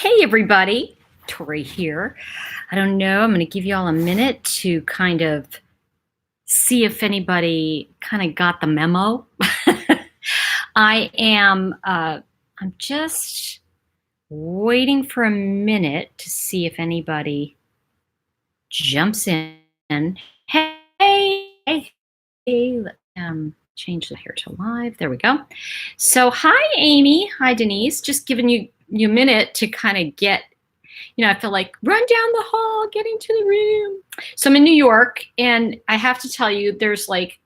Hey everybody, Tori here. I don't know, I'm going to give you all a minute to kind of see if anybody kind of got the memo. I'm just waiting for a minute to see if anybody jumps in. Hey, change it here to live. There we go. So hi Amy, hi Denise, just giving you a minute to kind of get, I feel like run down the hall, get into the room. So I'm in New York, and I have to tell you, there's like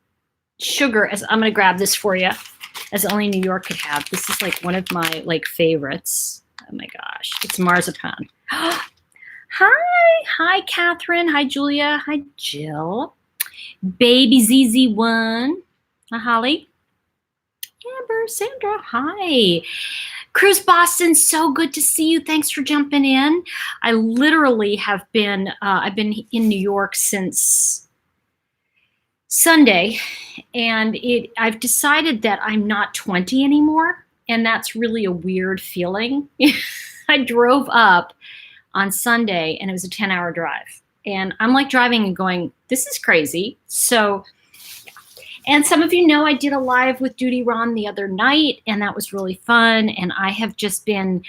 sugar. As I'm going to grab this for you, as only New York could have. This is like one of my favorites. Oh my gosh, it's marzipan. Hi, Catherine. Hi, Julia. Hi, Jill. Baby ZZ1. Hi, Holly. Amber, Sandra. Hi. Cruz Boston, so good to see you. Thanks for jumping in. I literally have been, I've been in New York since Sunday, and I've decided that I'm not 20 anymore, and that's really a weird feeling. I drove up on Sunday, and it was a 10-hour drive, and I'm like driving and going, this is crazy. So, and some of you know I did a live with Duty Ron the other night, and that was really fun. And I have just been,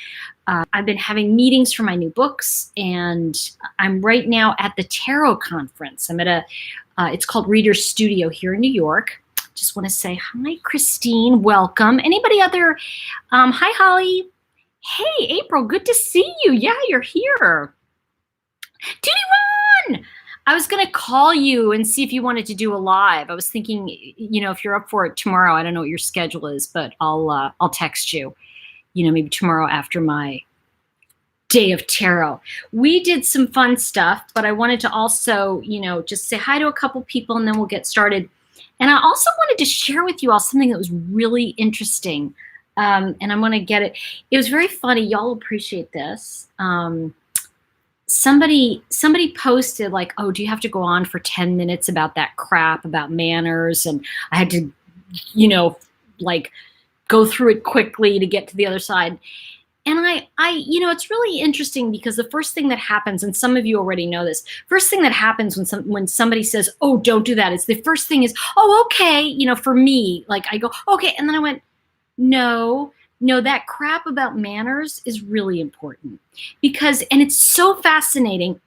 I've been having meetings for my new books, and I'm right now at the Tarot Conference. I'm at it's called Reader's Studio here in New York. Just want to say hi, Christine, welcome. Anybody other, hi, Holly. Hey, April, good to see you. Yeah, you're here. Duty Ron! I was going to call you and see if you wanted to do a live. I was thinking, if you're up for it tomorrow, I don't know what your schedule is, but I'll text you, maybe tomorrow after my day of tarot. We did some fun stuff, but I wanted to also, just say hi to a couple people, and then we'll get started. And I also wanted to share with you all something that was really interesting. And I'm going to get it. It was very funny. Y'all appreciate this. Somebody posted like, oh, do you have to go on for 10 minutes about that crap about manners? And I had to, go through it quickly to get to the other side. And I it's really interesting because the first thing that happens, and some of you already know this, first thing that happens when somebody says, oh, don't do that, it's the first thing is, oh, okay. For me, I go, okay. And then I went, no, that crap about manners is really important because, and it's so fascinating.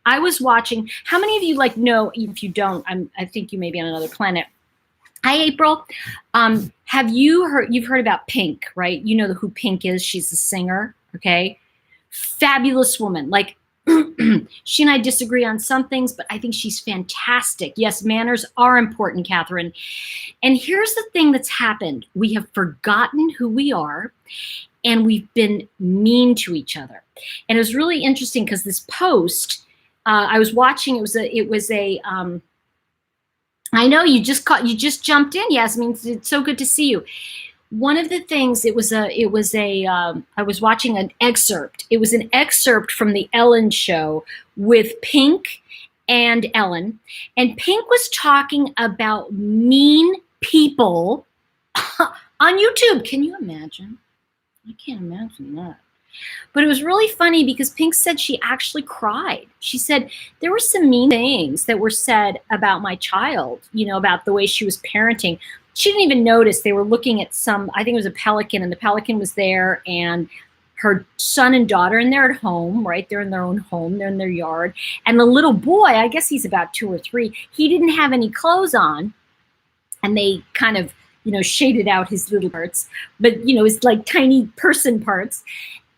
I was watching, how many of you know, if you don't, I think you may be on another planet. Hi, April. You've heard about Pink, right? You know who Pink is. She's a singer. Okay. Fabulous woman. She and I disagree on some things, but I think she's fantastic. Yes, manners are important, Catherine. And here's the thing that's happened. We have forgotten who we are, and we've been mean to each other. And it was really interesting because this post, I was watching, it was a I know you just jumped in, Yasmin. It's so good to see you. One of the things, I was watching an excerpt. It was an excerpt from the Ellen show with Pink and Ellen. And Pink was talking about mean people on YouTube. Can you imagine? I can't imagine that. But it was really funny because Pink said she actually cried. She said there were some mean things that were said about my child, about the way she was parenting. She didn't even notice. They were looking at I think it was a pelican, and the pelican was there, and her son and daughter, and they're at home, right? They're in their own home. They're in their yard. And the little boy, I guess he's about 2 or 3, he didn't have any clothes on, and they kind of, shaded out his little parts, but, his tiny person parts.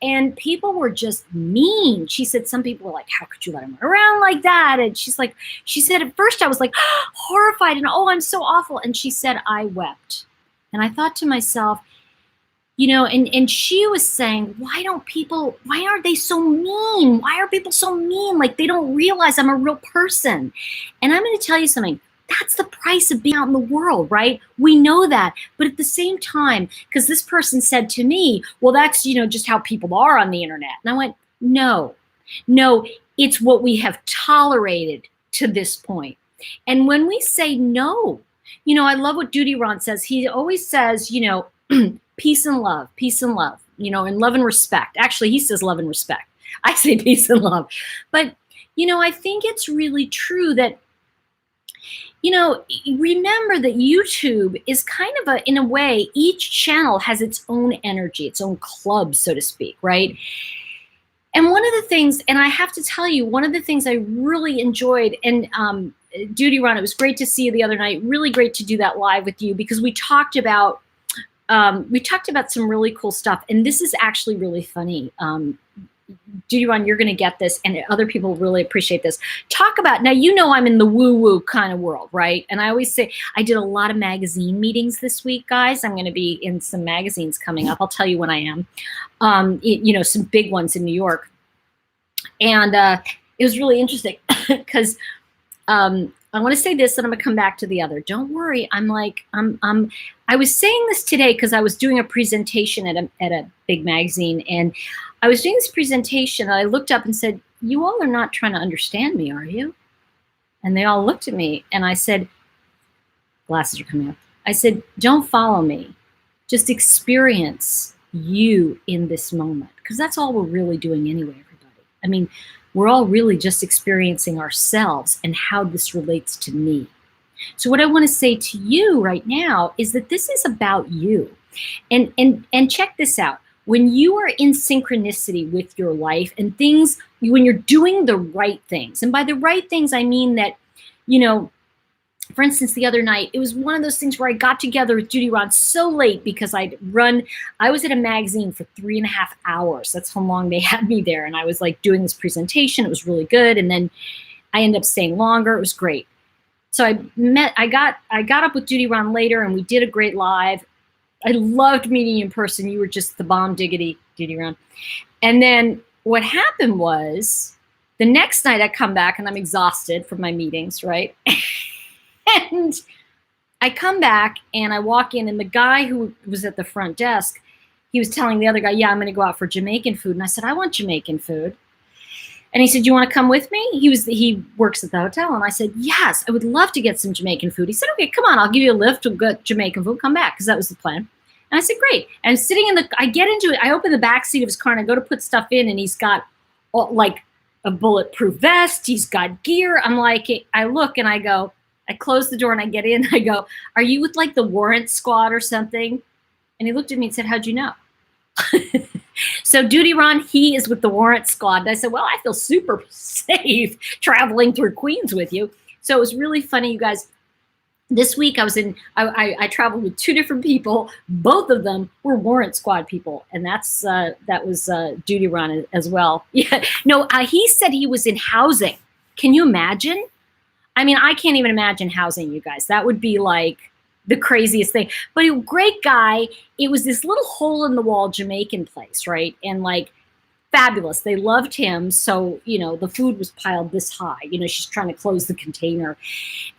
And people were just mean. She said some people were like, how could you let him run around like that? And she said, at first I was horrified and, oh, I'm so awful. And she said, I wept. And I thought to myself, and she was saying, why aren't they so mean? Why are people so mean? They don't realize I'm a real person. And I'm going to tell you something. That's the price of being out in the world, right? We know that. But at the same time, because this person said to me, well, that's, just how people are on the internet. And I went, no, it's what we have tolerated to this point. And when we say no, I love what Duty Ron says. He always says, peace and love, in love and respect. Actually, he says love and respect. I say peace and love. But, I think it's really true that, remember that YouTube is kind of in a way, each channel has its own energy, its own club, so to speak, right? And one of the things, and I have to tell you, one of the things I really enjoyed, and Duty Run, it was great to see you the other night. Really great to do that live with you, because we talked about some really cool stuff. And this is actually really funny. Duty Run, you're going to get this, and other people really appreciate this. Talk about, now I'm in the woo-woo kind of world, right? And I always say, I did a lot of magazine meetings this week, guys. I'm going to be in some magazines coming up. I'll tell you when I am. Some big ones in New York. And it was really interesting because I want to say this, and I'm going to come back to the other. Don't worry. I was saying this today because I was doing a presentation at a big magazine, and I was doing this presentation, and I looked up and said, "You all are not trying to understand me, are you?" And they all looked at me, and I said, glasses are coming up. I said, "Don't follow me. Just experience you in this moment." Because that's all we're really doing anyway, everybody. I mean, we're all really just experiencing ourselves and how this relates to me. So what I want to say to you right now is that this is about you. And check this out. When you are in synchronicity with your life and things, when you're doing the right things, and by the right things, I mean that, for instance, the other night, it was one of those things where I got together with Duty Ron so late because I was at a magazine for 3.5 hours. That's how long they had me there. And I was like doing this presentation. It was really good. And then I ended up staying longer. It was great. So I got up with Duty Ron later, and we did a great live. I loved meeting you in person. You were just the bomb diggity, Duty Ron. And then what happened was the next night I come back and I'm exhausted from my meetings, right? And I come back and I walk in, and the guy who was at the front desk, he was telling the other guy, "Yeah, I'm going to go out for Jamaican food." And I said, "I want Jamaican food." And he said, "You want to come with me?" He works at the hotel. And I said, "Yes, I would love to get some Jamaican food." He said, "Okay, come on, I'll give you a lift to get Jamaican food. Come back," because that was the plan. And I said, "Great." And I get into it. I open the back seat of his car and I go to put stuff in, and he's got like a bulletproof vest. He's got gear. I'm like, I look and I go, I close the door and I get in. I go, "Are you with like the warrant squad or something?" And he looked at me and said, "How'd you know?" So Duty Ron, he is with the warrant squad. And I said, "Well, I feel super safe traveling through Queens with you." So it was really funny, you guys. This week I traveled with 2 different people. Both of them were warrant squad people. And that was Duty Ron as well. Yeah. No, he said he was in housing. Can you imagine? I mean, I can't even imagine housing, you guys. That would be like the craziest thing. But a great guy. It was this little hole in the wall Jamaican place, right? And like fabulous. They loved him. So, the food was piled this high. She's trying to close the container.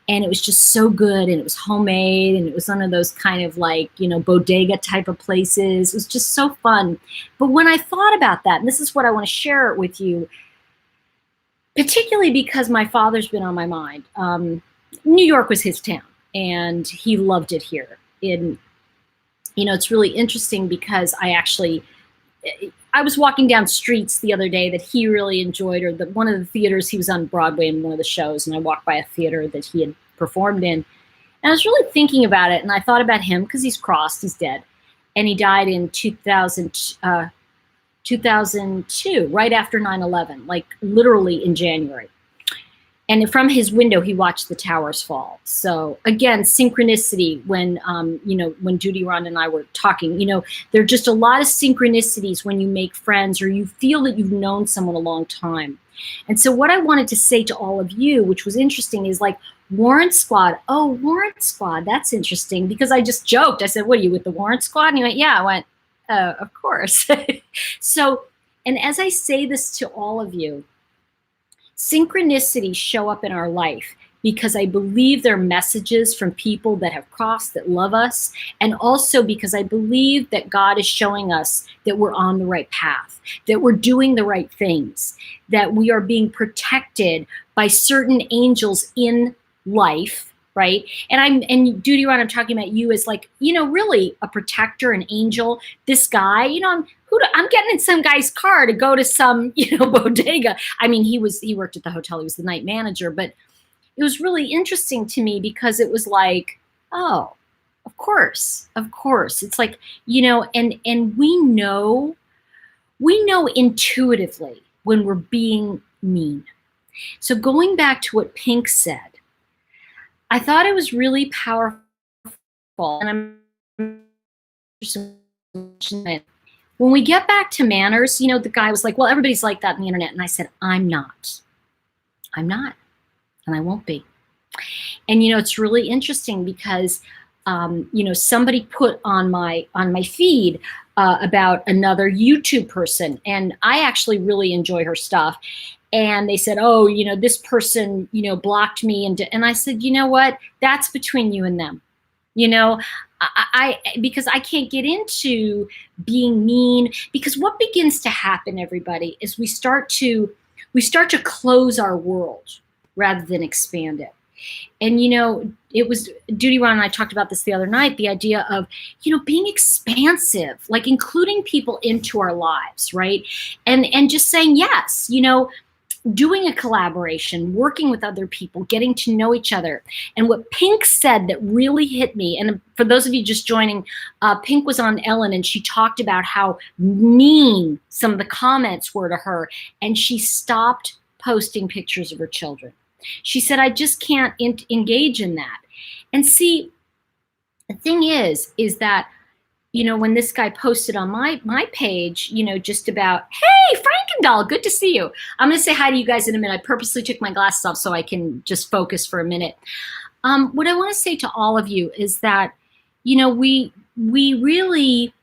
And it was just so good. And it was homemade. And it was one of those kind of like, bodega type of places. It was just so fun. But when I thought about that, and this is what I want to share it with you, particularly because my father's been on my mind. New York was his town, and he loved it here. It's really interesting because I was walking down streets the other day that he really enjoyed, or one of the theaters. He was on Broadway in one of the shows, and I walked by a theater that he had performed in. And I was really thinking about it, and I thought about him because he's crossed, he's dead. And he died in 2002, right after 9/11, like literally in January. And from his window, he watched the towers fall. So again, synchronicity. When Duty Ron and I were talking, there are just a lot of synchronicities when you make friends or you feel that you've known someone a long time. And so what I wanted to say to all of you, which was interesting, is like warrant squad. Oh, warrant squad. That's interesting, because I just joked. I said, "What, are you with the warrant squad?" And he went, "Yeah." I went, "Of course." So, and as I say this to all of you, synchronicities show up in our life because I believe they're messages from people that have crossed, that love us, and also because I believe that God is showing us that we're on the right path, that we're doing the right things, that we are being protected by certain angels in life, right? And Duty Ron, I'm talking about you as like, really a protector, an angel. This guy, I'm getting in some guy's car to go to some, bodega. I mean, he worked at the hotel. He was the night manager, but it was really interesting to me because it was like, oh, of course. It's like, and we know intuitively when we're being mean. So going back to what Pink said, I thought it was really powerful. And when we get back to manners, the guy was like, well, everybody's like that on the internet. And I said, I'm not. And I won't be. And, it's really interesting because, somebody put on my feed about another YouTube person. And I actually really enjoy her stuff. And they said, oh, this person, blocked me. And I said, you know what? That's between you and them. Because I can't get into being mean, because what begins to happen, everybody, is we start to close our world rather than expand it. And, it was Duty Ron and I talked about this the other night, the idea of, being expansive, like including people into our lives, right? And just saying yes, doing a collaboration, working with other people, getting to know each other. And what Pink said that really hit me, and for those of you just joining, Pink was on Ellen and she talked about how mean some of the comments were to her, and she stopped posting pictures of her children. She said, I just can't engage in that. And see, the thing is that, when this guy posted on my page, just about, hey, Frankendoll, good to see you. I'm going to say hi to you guys in a minute. I purposely took my glasses off so I can just focus for a minute. What I want to say to all of you is that, we really,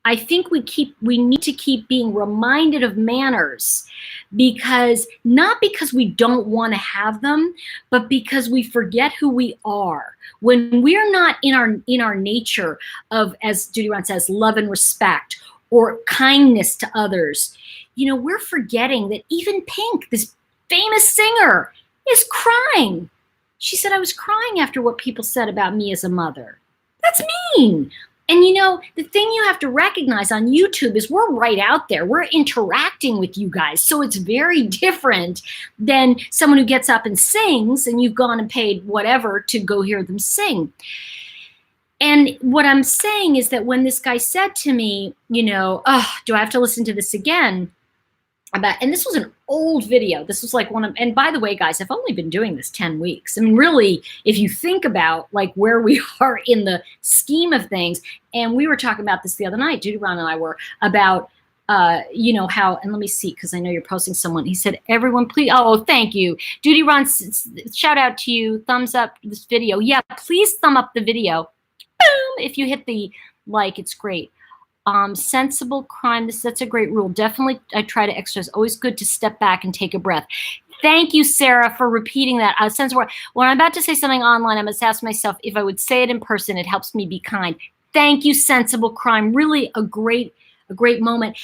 I think we need to keep being reminded of manners, because not because we don't want to have them, but because we forget who we are. When we're not in our nature of, as Duty Ron says, love and respect or kindness to others, we're forgetting that even Pink, this famous singer, is crying. She said, I was crying after what people said about me as a mother. That's mean. And the thing you have to recognize on YouTube is we're right out there. We're interacting with you guys. So it's very different than someone who gets up and sings and you've gone and paid whatever to go hear them sing. And what I'm saying is that when this guy said to me, oh, do I have to listen to this again? And this was an old video. This was like and by the way, guys, I've only been doing this 10 weeks. I mean, really, if you think about like where we are in the scheme of things, and we were talking about this the other night, Duty Ron and I were, about, how, and let me see, because I know you're posting someone. He said, everyone, please, oh, thank you. Duty Ron, shout out to you. Thumbs up this video. Yeah, please thumb up the video. Boom, if you hit the like, it's great. Sensible crime. That's a great rule. Definitely, I try to exercise. Always good to step back and take a breath. Thank you, Sarah, for repeating that. When I'm about to say something online, I must ask myself if I would say it in person. It helps me be kind. Thank you, sensible crime. Really a great moment.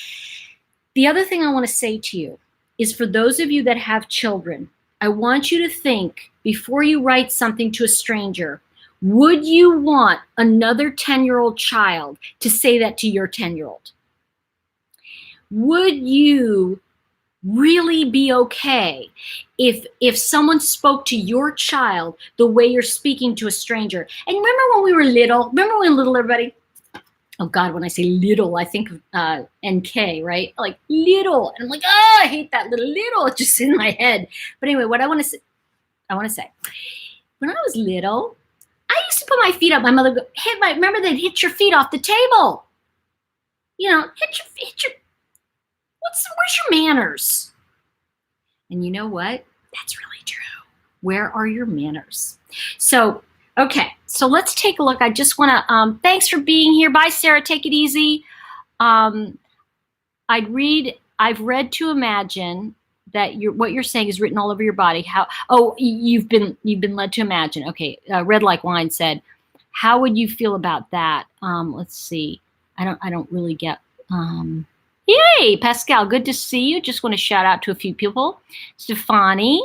The other thing I want to say to you is, for those of you that have children, I want you to think before you write something to a stranger. Would you want another 10-year-old child to say that to your 10-year-old? Would you really be okay if someone spoke to your child the way you're speaking to a stranger? And remember when we were little? Remember when little, everybody? Oh God, when I say little, I think of NK, right? Like little, and I'm like, oh, I hate that little. It's just in my head. But anyway, what I want to say, when I was little, I used to put my feet up. My mother would go, remember they'd hit your feet off the table. Hit your, where's your manners? And you know what? That's really true. Where are your manners? So, okay, so let's take a look. I just want to, thanks for being here. Bye, Sarah, take it easy. I've read to imagine that what you're saying is written all over your body. You've been led to imagine. Okay, Red Like Wine said, how would you feel about that? Let's see. I don't really get. Yay, Pascal, good to see you. Just want to shout out to a few people. Stefani,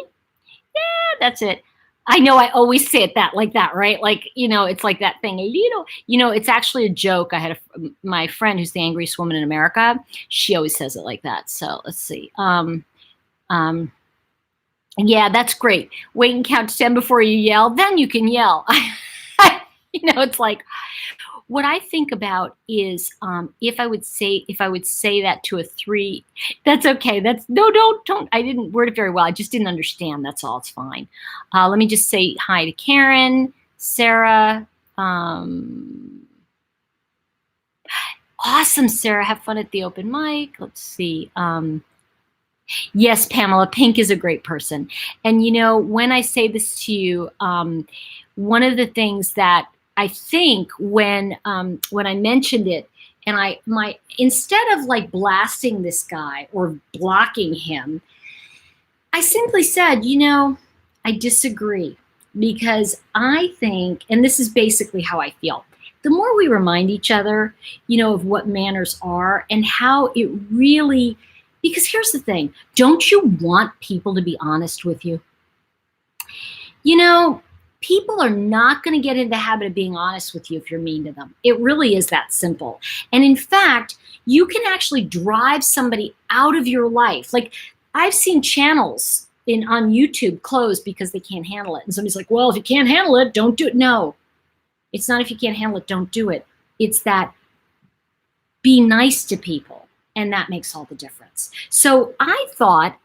yeah, that's it. I know I always say it like that, right? Like, it's like that thing, it's actually a joke. I had my friend who's the angriest woman in America. She always says it like that. So let's see. Um, yeah, that's great. Wait and count to 10 before you yell. Then you can yell. It's like, what I think about is if I would say that to a 3, that's okay. That's no, don't. I didn't word it very well. I just didn't understand. That's all. It's fine. Let me just say hi to Karen, Sarah. Awesome, Sarah. Have fun at the open mic. Let's see. Yes, Pamela, Pink is a great person. And when I say this to you, one of the things that I think when I mentioned it, and instead of like blasting this guy or blocking him, I simply said, I disagree, because I think, and this is basically how I feel, the more we remind each other, of what manners are and how it really, because here's the thing, don't you want people to be honest with you? People are not going to get in the habit of being honest with you if you're mean to them. It really is that simple. And in fact, you can actually drive somebody out of your life. Like, I've seen channels on YouTube close because they can't handle it. And somebody's like, well, if you can't handle it, don't do it. No, it's not if you can't handle it, don't do it. It's that be nice to people. And that makes all the difference. So I thought,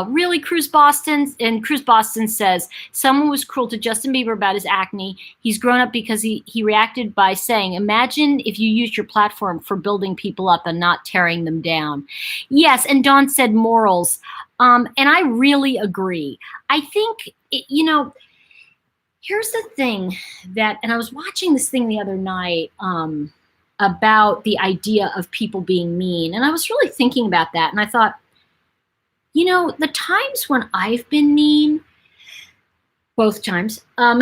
really, Cruz Boston says, someone was cruel to Justin Bieber about his acne. He's grown up because he reacted by saying, imagine if you used your platform for building people up and not tearing them down. Yes, and Dawn said morals. And I really agree. I think, here's the thing and I was watching this thing the other night about the idea of people being mean. And I was really thinking about that. And I thought, the times when I've been mean, both times I've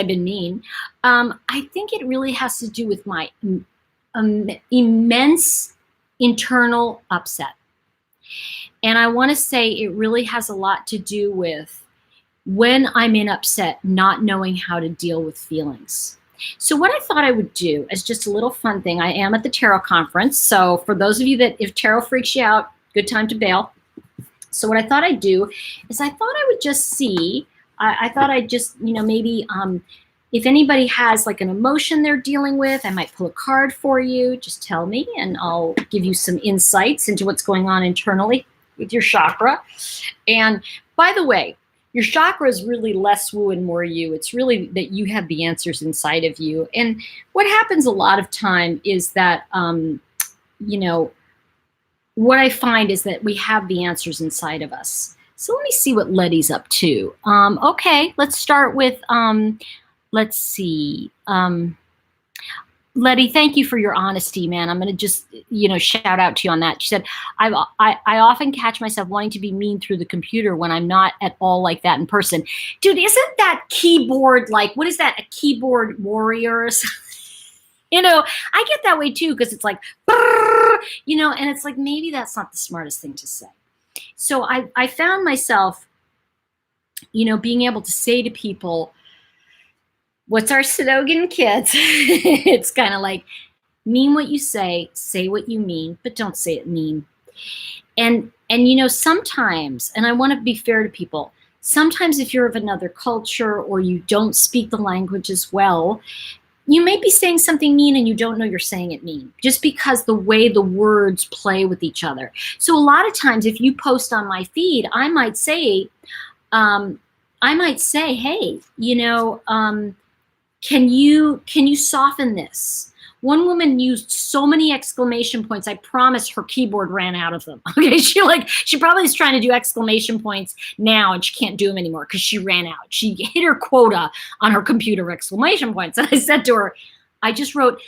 been mean, I think it really has to do with my immense internal upset. And I want to say it really has a lot to do with when I'm in upset, not knowing how to deal with feelings. So what I thought I would do as just a little fun thing, I am at the tarot conference. So for those of you that, if tarot freaks you out, good time to bail. So what I thought I'd do is I thought I would just see, I thought I'd just, maybe if anybody has like an emotion they're dealing with, I might pull a card for you. Just tell me and I'll give you some insights into what's going on internally with your chakra. And by the way, your chakra is really less woo and more you. It's really that you have the answers inside of you. And what happens a lot of time is that, what I find is that we have the answers inside of us. So let me see what Letty's up to. Okay, let's start with, let's see. Letty, thank you for your honesty, man. I'm going to just, shout out to you on that. She said, I often catch myself wanting to be mean through the computer when I'm not at all like that in person. Dude, isn't that keyboard, like, what is that, a keyboard warrior or something? I get that way too, because it's like, and it's like, maybe that's not the smartest thing to say. So I found myself, being able to say to people, what's our slogan, kids? It's kind of like, mean what you say what you mean, but don't say it mean. And sometimes, and I want to be fair to people, sometimes if you're of another culture or you don't speak the language as well, you may be saying something mean and you don't know you're saying it mean, just because the way the words play with each other. So a lot of times if you post on my feed, I might say, hey, can you soften this? One woman used so many exclamation points, I promise her keyboard ran out of them. Okay, she probably is trying to do exclamation points now and she can't do them anymore because she ran out. She hit her quota on her computer exclamation points. And I said to her, I just wrote,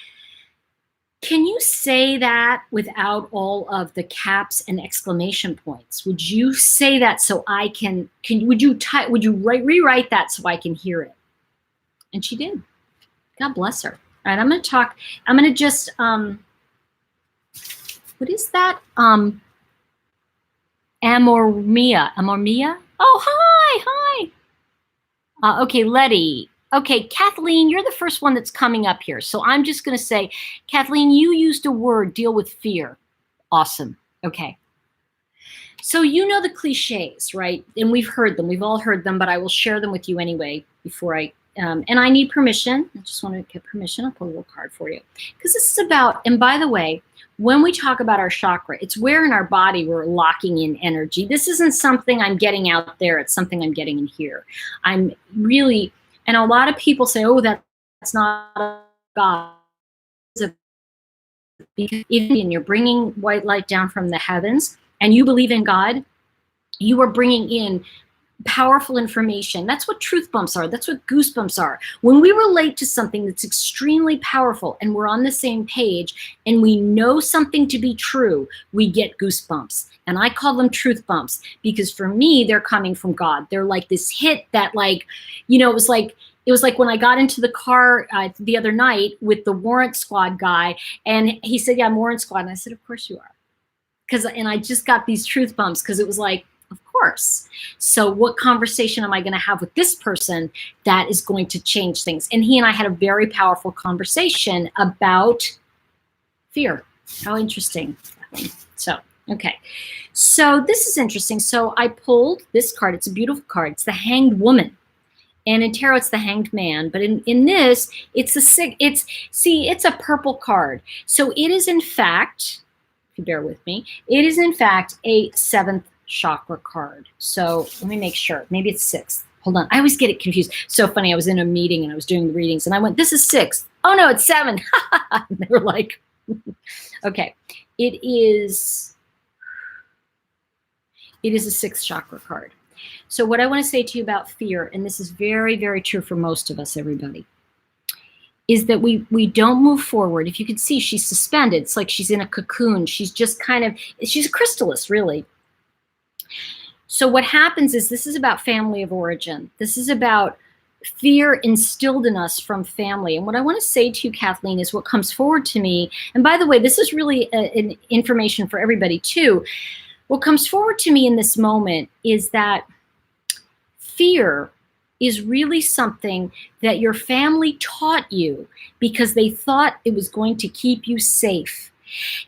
can you say that without all of the caps and exclamation points? Would you say that so I would you rewrite that so I can hear it? And she did. God bless her. All right, I'm going to just, what is that? Amormia. Oh, hi. Okay, Letty. Okay, Kathleen, you're the first one that's coming up here. So I'm just going to say, Kathleen, you used a word, deal with fear. Awesome. Okay. So you know the cliches, right? And we've heard them. We've all heard them, but I will share them with you anyway before and I need permission. I just want to get permission. I'll put a little card for you. Because this is about, and by the way, when we talk about our chakra, it's where in our body we're locking in energy. This isn't something I'm getting out there. It's something I'm getting in here. I'm really, and a lot of people say, oh, that's not God. Because if you're bringing white light down from the heavens and you believe in God, you are bringing in powerful information. That's what truth bumps are. That's what goosebumps are. When we relate to something that's extremely powerful and we're on the same page and we know something to be true, we get goosebumps. And I call them truth bumps because for me, they're coming from God. They're like this hit that like, you know, it was like when I got into the car the other night with the warrant squad guy and he said, yeah, I'm warrant squad. And I said, of course you are. And I just got these truth bumps because it was like, of course. So what conversation am I going to have with this person that is going to change things? And he and I had a very powerful conversation about fear. How interesting. So, okay. So this is interesting. So I pulled this card. It's a beautiful card. It's the Hanged Woman. And in tarot, it's the Hanged Man. But in this, it's a purple card. So it is in fact, if you bear with me, it is in fact a 7th chakra card. So let me make sure. Maybe it's 6th. Hold on. I always get it confused. So funny. I was in a meeting and I was doing the readings and I went, this is 6th. Oh no, it's 7. And they were like, okay. It is a 6th chakra card. So what I want to say to you about fear, and this is very, very true for most of us, everybody, is that we don't move forward. If you can see, she's suspended. It's like she's in a cocoon. She's just she's a crystallis, really. So what happens is this is about family of origin. This is about fear instilled in us from family. And what I want to say to you, Kathleen, is what comes forward to me. And by the way, this is really an information for everybody too. What comes forward to me in this moment is that fear is really something that your family taught you because they thought it was going to keep you safe.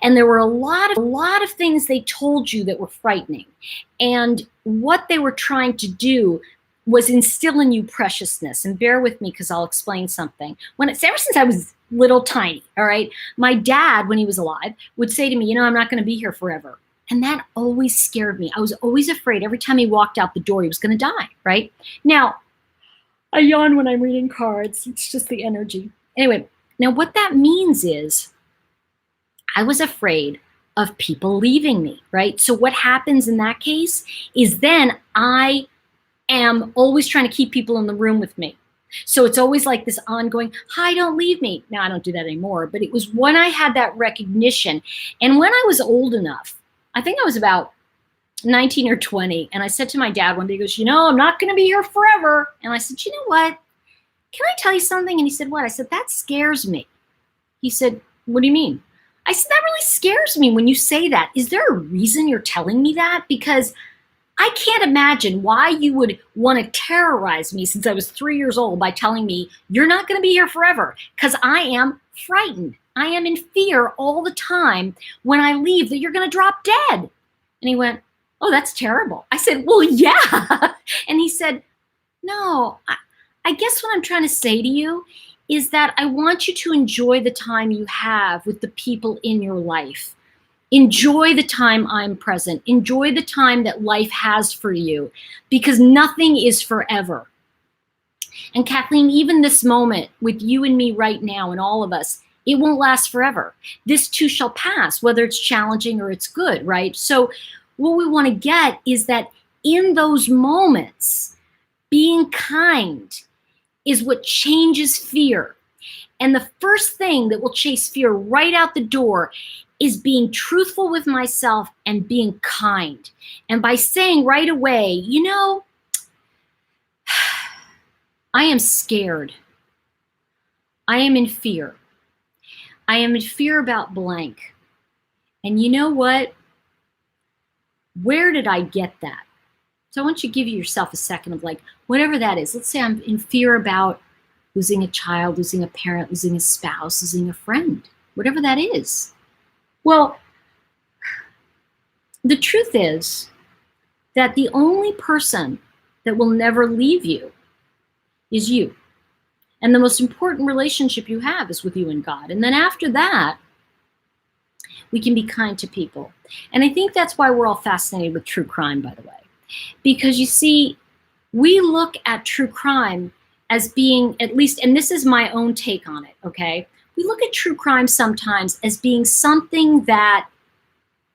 And there were a lot of things they told you that were frightening. And what they were trying to do was instill in you preciousness. And bear with me because I'll explain something. Ever since I was little tiny, all right, my dad, when he was alive, would say to me, you know, I'm not going to be here forever. And that always scared me. I was always afraid every time he walked out the door, he was going to die, right? Now, I yawn when I'm reading cards. It's just the energy. Anyway, now what that means is I was afraid of people leaving me, right? So what happens in that case is then I am always trying to keep people in the room with me. So it's always like this ongoing, hi, don't leave me. Now I don't do that anymore, but it was when I had that recognition. And when I was old enough, I think I was about 19 or 20. And I said to my dad one day, he goes, you know, I'm not going to be here forever. And I said, you know what? Can I tell you something? And he said, what? I said, that scares me. He said, what do you mean? I said, that really scares me when you say that. Is there a reason you're telling me that? Because I can't imagine why you would want to terrorize me since I was 3 years old by telling me you're not going to be here forever, because I am frightened. I am in fear all the time when I leave that you're going to drop dead. And he went, oh, that's terrible. I said, well, yeah. And he said, no, I guess what I'm trying to say to you is that I want you to enjoy the time you have with the people in your life. Enjoy the time I'm present. Enjoy the time that life has for you, because nothing is forever. And Kathleen, even this moment with you and me right now and all of us, it won't last forever. This too shall pass, whether it's challenging or it's good, right? So what we want to get is that in those moments, being kind is what changes fear. And the first thing that will chase fear right out the door is being truthful with myself and being kind. And by saying right away, you know, I am scared. I am in fear. I am in fear about blank. And you know what? Where did I get that? So I want you to give yourself a second of like, whatever that is. Let's say I'm in fear about losing a child, losing a parent, losing a spouse, losing a friend, whatever that is. Well, the truth is that the only person that will never leave you is you. And the most important relationship you have is with you and God. And then after that, we can be kind to people. And I think that's why we're all fascinated with true crime, by the way. Because you see, we look at true crime as being, at least, and this is my own take on it, okay? We look at true crime sometimes as being something that,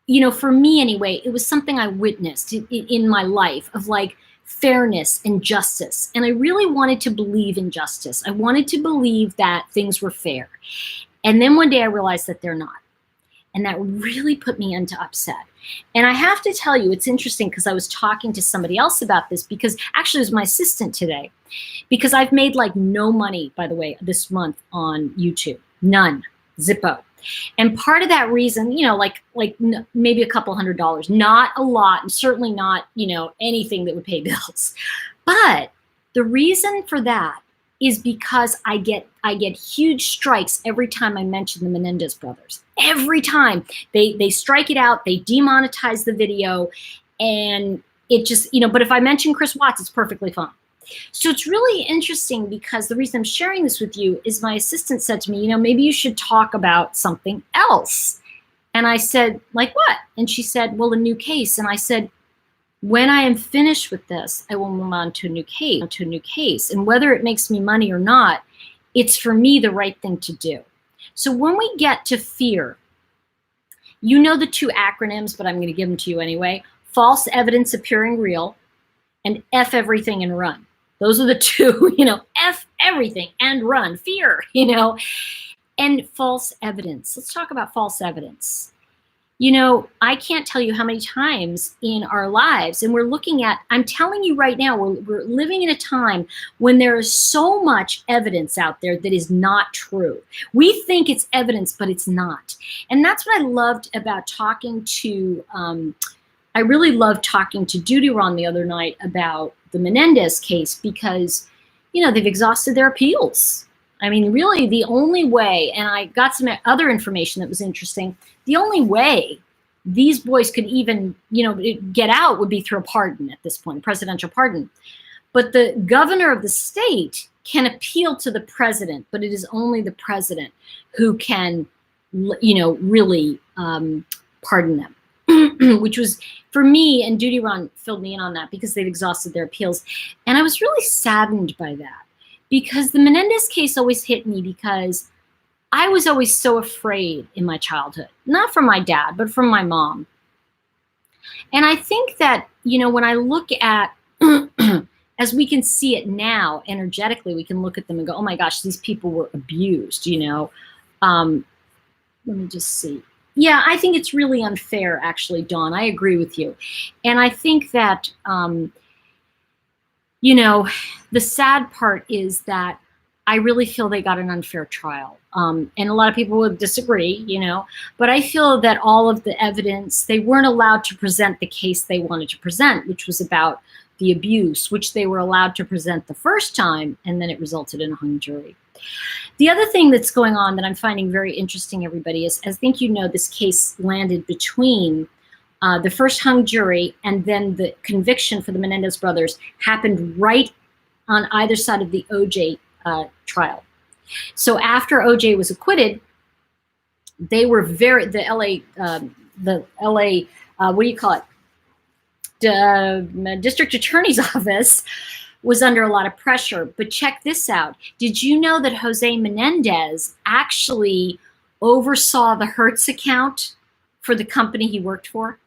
you know, for me anyway, it was something I witnessed in my life of like fairness and justice. And I really wanted to believe in justice. I wanted to believe that things were fair. And then one day I realized that they're not. And that really put me into upset. And I have to tell you, it's interesting because I was talking to somebody else about this, because actually it was my assistant today, because I've made like no money, by the way, this month on YouTube, none, zippo. And part of that reason, you know, like maybe a couple $100, not a lot, and certainly not, you know, anything that would pay bills. But the reason for that is because I get huge strikes every time I mention the Menendez brothers. Every time they strike it out, they demonetize the video, and it just, you know, but if I mention Chris Watts, it's perfectly fine. So it's really interesting because the reason I'm sharing this with you is my assistant said to me, you know, maybe you should talk about something else. And I said, like what? And she said, well, a new case. And I said, when I am finished with this, I will move on to a new case. And whether it makes me money or not, it's for me the right thing to do. So when we get to fear, you know the two acronyms, but I'm going to give them to you anyway. False evidence appearing real, and F everything and run. Those are the two, you know, F everything and run, fear, you know, and false evidence. Let's talk about false evidence. You know, I can't tell you how many times in our lives, and we're looking at, I'm telling you right now, we're living in a time when there is so much evidence out there that is not true. We think it's evidence, but it's not. And that's what I loved about talking to, I really loved talking to Duty Ron the other night about the Menendez case, because, you know, they've exhausted their appeals. I mean, really the only way, and I got some other information that was interesting, the only way these boys could even, you know, get out would be through a pardon at this point, a presidential pardon. But the governor of the state can appeal to the president, but it is only the president who can, you know, really pardon them. Which was, for me, and Duty Ron filled me in on that because they've exhausted their appeals. And I was really saddened by that, because the Menendez case always hit me because I was always so afraid in my childhood, not from my dad, but from my mom. And I think that, you know, when I look at, as we can see it now, energetically, we can look at them and go, oh my gosh, these people were abused, you know. Let me just see. Yeah, I think it's really unfair, actually, Dawn. I agree with you. And I think that, you know, the sad part is that I really feel they got an unfair trial. And a lot of people would disagree, you know, but I feel that all of the evidence, they weren't allowed to present the case they wanted to present, which was about the abuse, which they were allowed to present the first time, and then it resulted in a hung jury. The other thing that's going on that I'm finding very interesting, everybody, is, I think you know, this case landed between the first hung jury, and then the conviction for the Menendez brothers happened right on either side of the OJ trial. So after OJ was acquitted, they were the LA, what do you call it? The district attorney's office was under a lot of pressure. But check this out. Did you know that Jose Menendez actually oversaw the Hertz account for the company he worked for?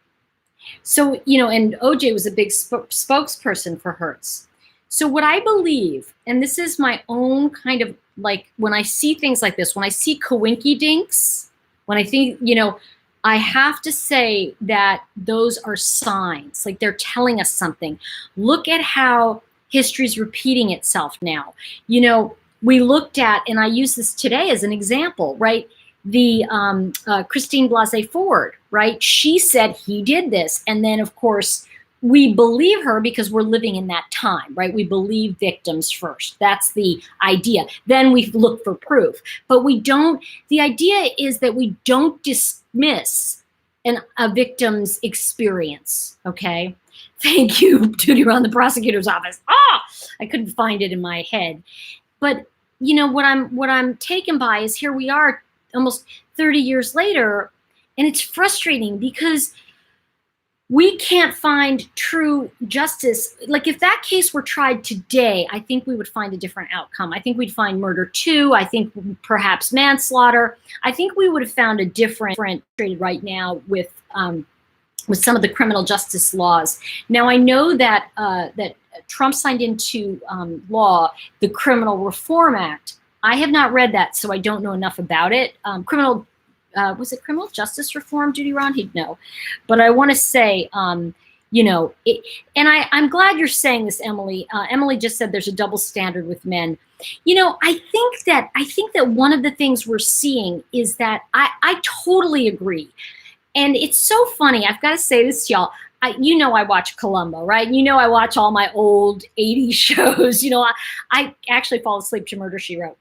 So, you know, and OJ was a big spokesperson for Hertz. So what I believe, and this is my own kind of, like, when I see things like this, when I see coinky dinks, when I think, you know, I have to say that those are signs, like they're telling us something. Look at how history's repeating itself now. You know, we looked at, and I use this today as an example, right? The Christine Blasey Ford, right? She said he did this. And then, of course, we believe her because we're living in that time, right? We believe victims first. That's the idea. Then we look for proof. But we don't, the idea is that we don't dismiss a victim's experience, okay? Thank you, Judy, around the prosecutor's office. I couldn't find it in my head. But what I'm taken by is here we are almost 30 years later, and it's frustrating because we can't find true justice. Like if that case were tried today, I think we would find a different outcome. I think we'd find murder 2. I think perhaps manslaughter. I think we would have found a different right now with some of the criminal justice laws. Now I know that that Trump signed into law the Criminal Reform Act. I have not read that, so I don't know enough about it. Was it criminal justice reform, Judy Ron? He'd know. But I want to say, and I'm glad you're saying this, Emily. Emily just said there's a double standard with men. I think that one of the things we're seeing is that I totally agree. And it's so funny. I've got to say this to y'all. I watch Columbo, right? I watch all my old 80s shows. I actually fall asleep to Murder, She Wrote.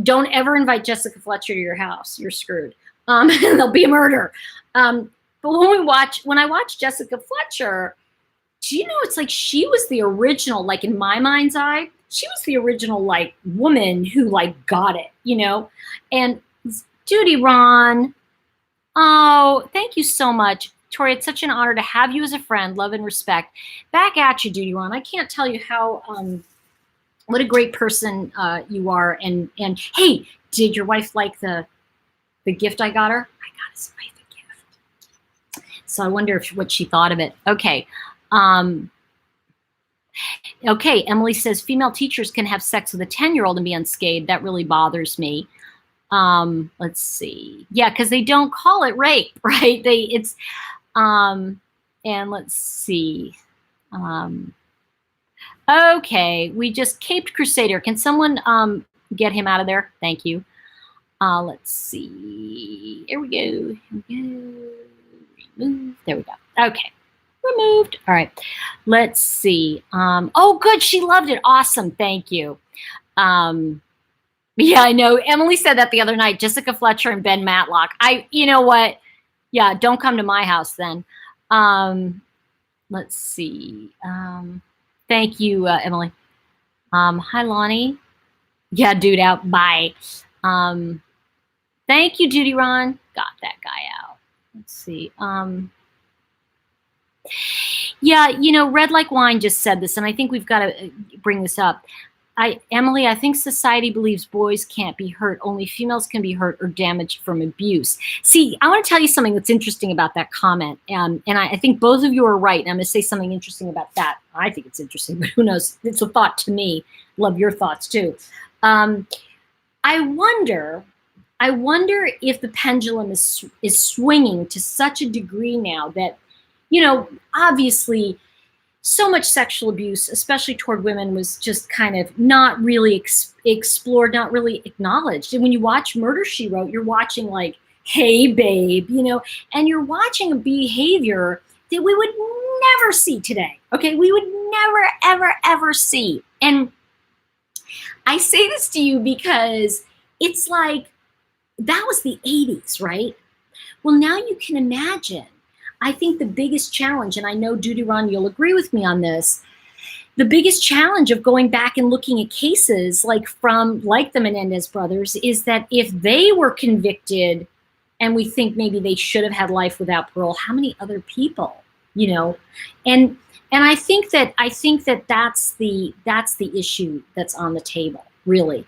Don't ever invite Jessica Fletcher to your house. You're screwed. There'll be a murder. But when I watch Jessica Fletcher, it's like she was the original, like in my mind's eye, she was the original like woman who like got it, And Judy Ron, oh, thank you so much. Tori, it's such an honor to have you as a friend. Love and respect. Back at you, Judy Ron. I can't tell you how what a great person you are. And hey, did your wife like the gift I got her? I got his wife a gift. So I wonder what she thought of it. Okay. Okay, Emily says female teachers can have sex with a 10-year-old and be unscathed. That really bothers me. Let's see. Yeah, because they don't call it rape, right? And let's see. Okay, we just Caped Crusader. Can someone get him out of there? Thank you. Let's see. Here we go. Remove. There we go. Okay. Removed. All right. Let's see. Oh, good. She loved it. Awesome. Thank you. Yeah, I know. Emily said that the other night. Jessica Fletcher and Ben Matlock. You know what? Yeah, don't come to my house then. Let's see. Thank you, Emily. Hi, Lonnie. Yeah, dude out. Bye. Thank you, Judy Ron. Got that guy out. Let's see. Yeah, Red Like Wine just said this, and I think we've got to bring this up. Emily, I think society believes boys can't be hurt. Only females can be hurt or damaged from abuse. See, I want to tell you something that's interesting about that comment. And I think both of you are right. And I'm going to say something interesting about that. I think it's interesting, but who knows? It's a thought to me. Love your thoughts too. I wonder if the pendulum is swinging to such a degree now that, obviously so much sexual abuse, especially toward women, was just kind of not really explored, not really acknowledged. And when you watch Murder, She Wrote, you're watching like, hey, babe, and you're watching a behavior that we would never see today. Okay, we would never, ever, ever see. And I say this to you because it's like, that was the 80s, right? Well, now you can imagine. I think the biggest challenge, and I know, Judy Ron, you'll agree with me on this, the biggest challenge of going back and looking at cases like the Menendez brothers is that if they were convicted and we think maybe they should have had life without parole, how many other people, And I think that that's the issue that's on the table, really.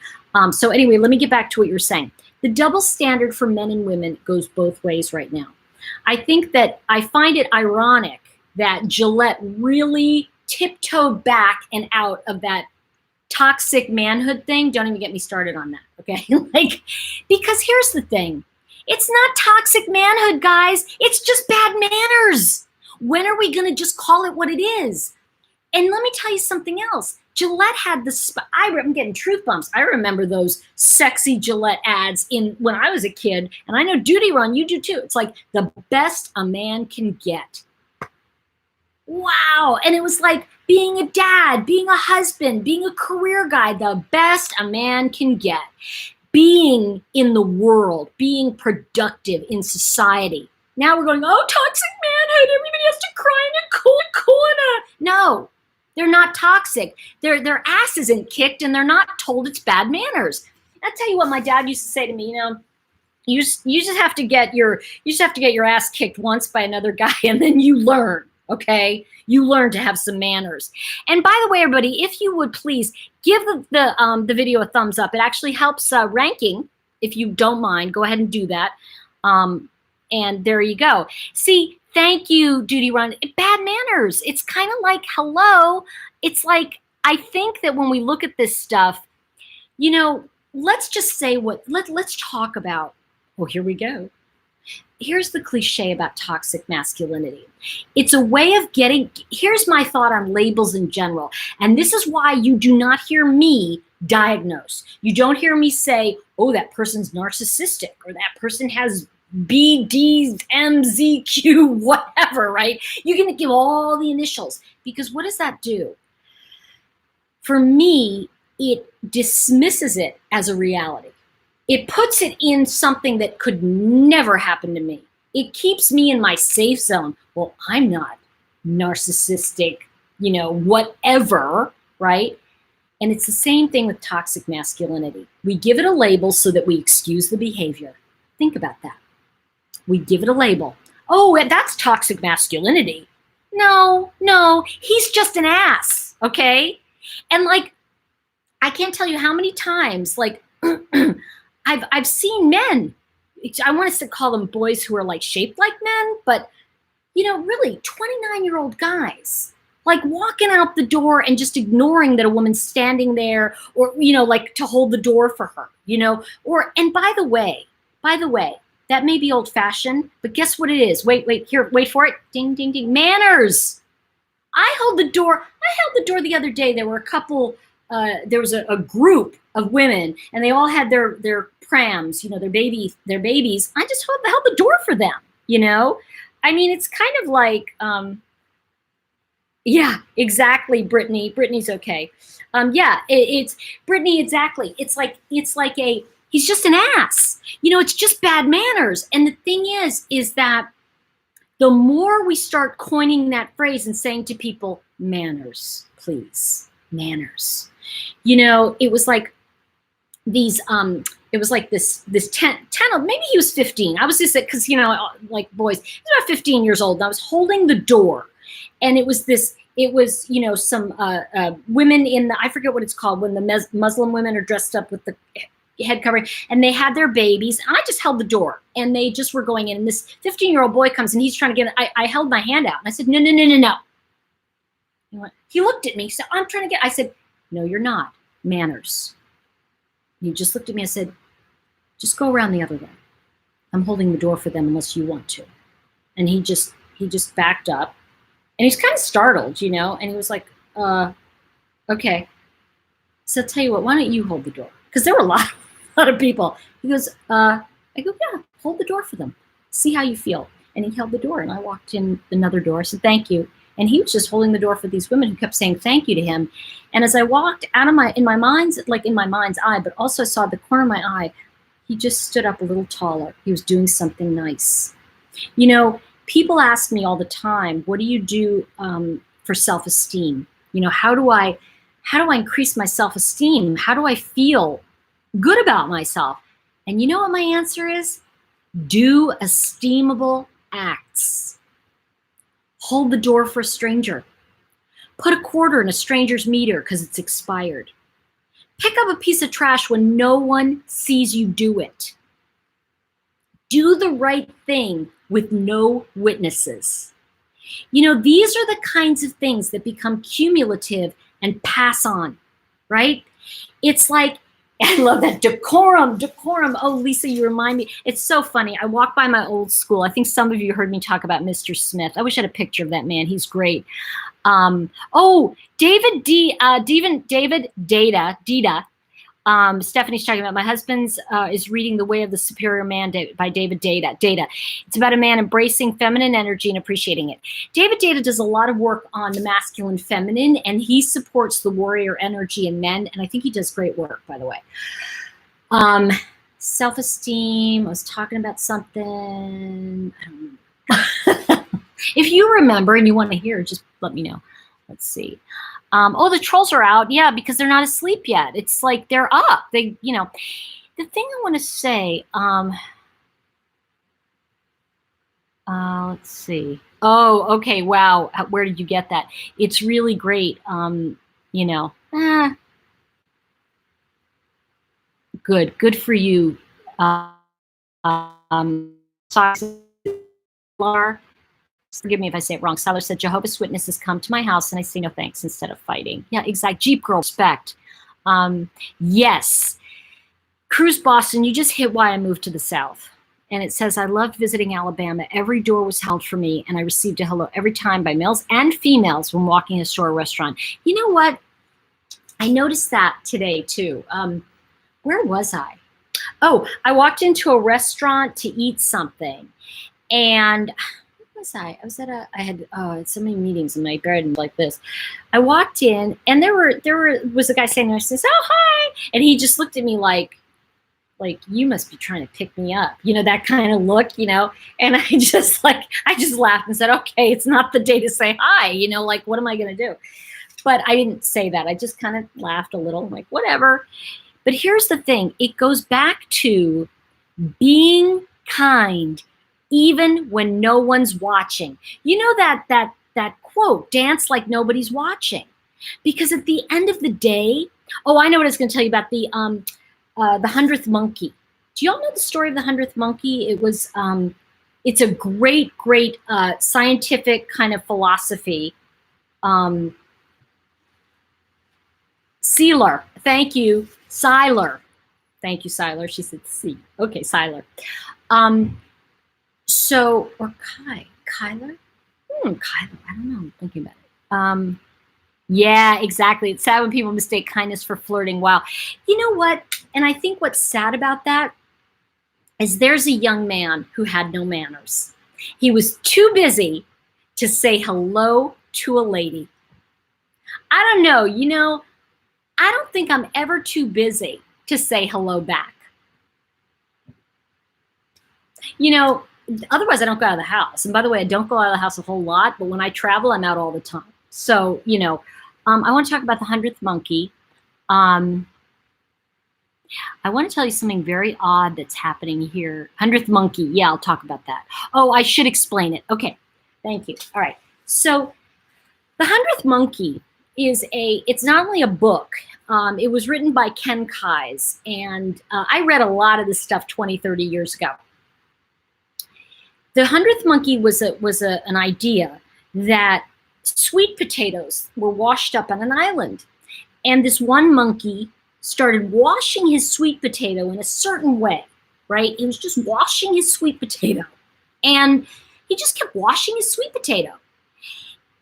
So anyway, let me get back to what you're saying. The double standard for men and women goes both ways right now. I think that I find it ironic that Gillette really tiptoed back and out of that toxic manhood thing. Don't even get me started on that, okay? Because here's the thing. It's not toxic manhood, guys. It's just bad manners. When are we going to just call it what it is? And let me tell you something else. Gillette had I'm getting truth bumps. I remember those sexy Gillette ads when I was a kid, and I know Duty Run, you do too. It's like the best a man can get. Wow. And it was like being a dad, being a husband, being a career guy, the best a man can get. Being in the world, being productive in society. Now we're going, oh, toxic manhood. Everybody has to cry in a corner. No, they're not toxic. Their ass isn't kicked, and they're not told it's bad manners. I'll tell you what my dad used to say to me, you just have to get your ass kicked once by another guy, and then you learn. Okay, you learn to have some manners. And by the way, everybody, if you would please give the video a thumbs up. It actually helps ranking. If you don't mind, go ahead and do that. And there you go. See, thank you, Duty Run. Bad manners. It's kind of like, hello. It's like, I think that when we look at this stuff, let's just say let's talk about, well, here we go. Here's the cliche about toxic masculinity. It's a way of here's my thought on labels in general. And this is why you do not hear me diagnose. You don't hear me say, oh, that person's narcissistic, or that person has B, D, M, Z, Q, whatever, right? You're going to give all the initials, because what does that do? For me, it dismisses it as a reality. It puts it in something that could never happen to me. It keeps me in my safe zone. Well, I'm not narcissistic, whatever, right? And it's the same thing with toxic masculinity. We give it a label so that we excuse the behavior. Think about that. We give it a label. Oh, that's toxic masculinity. No, he's just an ass, okay? And I can't tell you how many times, I've seen men, I want to call them boys who are shaped like men, but really 29-year-old guys, walking out the door and just ignoring that a woman's standing there, or, to hold the door for her, and by the way, that may be old fashioned, but guess what it is? Wait for it. Ding, ding, ding. Manners. I held the door the other day. There were a couple, there was a group of women, and they all had their prams, their babies. I just held the door for them, I mean, it's kind of like, yeah, exactly, Brittany. Brittany's okay. It's Brittany, exactly. It's like he's just an ass. It's just bad manners. And the thing is that the more we start coining that phrase and saying to people, manners, please, manners. It was like these, it was like this 10, maybe he was 15. I was just, because, boys, he was about 15 years old. And I was holding the door, and it was some women I forget what it's called, when the Muslim women are dressed up with the head covering, and they had their babies, and I just held the door, and they just were going in, and this 15-year-old boy comes, and he's trying to get in. I held my hand out, and I said, no. He looked at me, so I'm trying to I said, no, you're not. Manners. And he just looked at me and said, just go around the other way. I'm holding the door for them unless you want to. And he just backed up, and he's kind of startled, and he was like, okay. So I'll tell you what, why don't you hold the door? Because there were a lot of people. He goes, I go, yeah, hold the door for them. See how you feel. And he held the door, and I walked in another door. I said, thank you. And he was just holding the door for these women who kept saying thank you to him. And as I walked out of in my mind's eye, but also saw the corner of my eye, he just stood up a little taller. He was doing something nice. People ask me all the time, what do you do for self-esteem? How do I increase my self-esteem? How do I feel good about myself? And you know what my answer is? Do esteemable acts. Hold the door for a stranger. Put a quarter in a stranger's meter because it's expired. Pick up a piece of trash when no one sees you do it. Do the right thing with no witnesses. These are the kinds of things that become cumulative and pass on, right? It's like, I love that, decorum. Oh, Lisa, you remind me. It's so funny. I walk by my old school. I think some of you heard me talk about Mr. Smith. I wish I had a picture of that man. He's great. Oh, David Data. Stephanie's talking about my husband's is reading The Way of the Superior Man by David Data. It's about a man embracing feminine energy and appreciating it. David Data does a lot of work on the masculine feminine, and he supports the warrior energy in men, and I think he does great work, by the way. Self-esteem, I was talking about something. I don't remember. If you remember and you want to hear, just let me know. Let's see. Oh, the trolls are out. Yeah, because they're not asleep yet. It's like they're up. The thing I want to say, let's see. Oh, okay. Wow. Where did you get that? It's really great. Good for you. Forgive me if I say it wrong. Siler said, Jehovah's Witnesses come to my house and I say no thanks instead of fighting. Yeah, exact. Jeep girl, respect. Yes. Cruise Boston, you just hit why I moved to the South. And it says, I loved visiting Alabama. Every door was held for me, and I received a hello every time by males and females when walking a store or restaurant. You know what? I noticed that today, too. Where was I? Oh, I walked into a restaurant to eat something. And I had so many meetings in my garden like this. I walked in and there was a guy standing there says, oh, hi. And he just looked at me like you must be trying to pick me up, that kind of look, and I just laughed and said, okay, it's not the day to say hi, what am I going to do? But I didn't say that. I just kind of laughed a little, like, whatever. But here's the thing. It goes back to being kind even when no one's watching. You know that quote, dance like nobody's watching. Because at the end of the day, I know what I was going to tell you about the 100th monkey. Do y'all know the story of the 100th monkey? It was, it's a great scientific kind of philosophy. Sealer, thank you. Siler. Thank you, Siler. She said C. Okay, Siler. Or Kyler? Kyler, I don't know. I'm thinking about it. Yeah, exactly. It's sad when people mistake kindness for flirting. Wow. You know what? And I think what's sad about that is there's a young man who had no manners. He was too busy to say hello to a lady. I don't know, I don't think I'm ever too busy to say hello back. Otherwise I don't go out of the house. And by the way, I don't go out of the house a whole lot, but when I travel, I'm out all the time. So, I want to talk about the 100th monkey. I want to tell you something very odd that's happening here. 100th monkey. Yeah, I'll talk about that. Oh, I should explain it. Okay. Thank you. All right. So the 100th monkey it's not only a book. It was written by Ken Keyes, and I read a lot of this stuff 20, 30 years ago. The 100th monkey was an idea that sweet potatoes were washed up on an island. And this one monkey started washing his sweet potato in a certain way, right? He was just washing his sweet potato. And he just kept washing his sweet potato.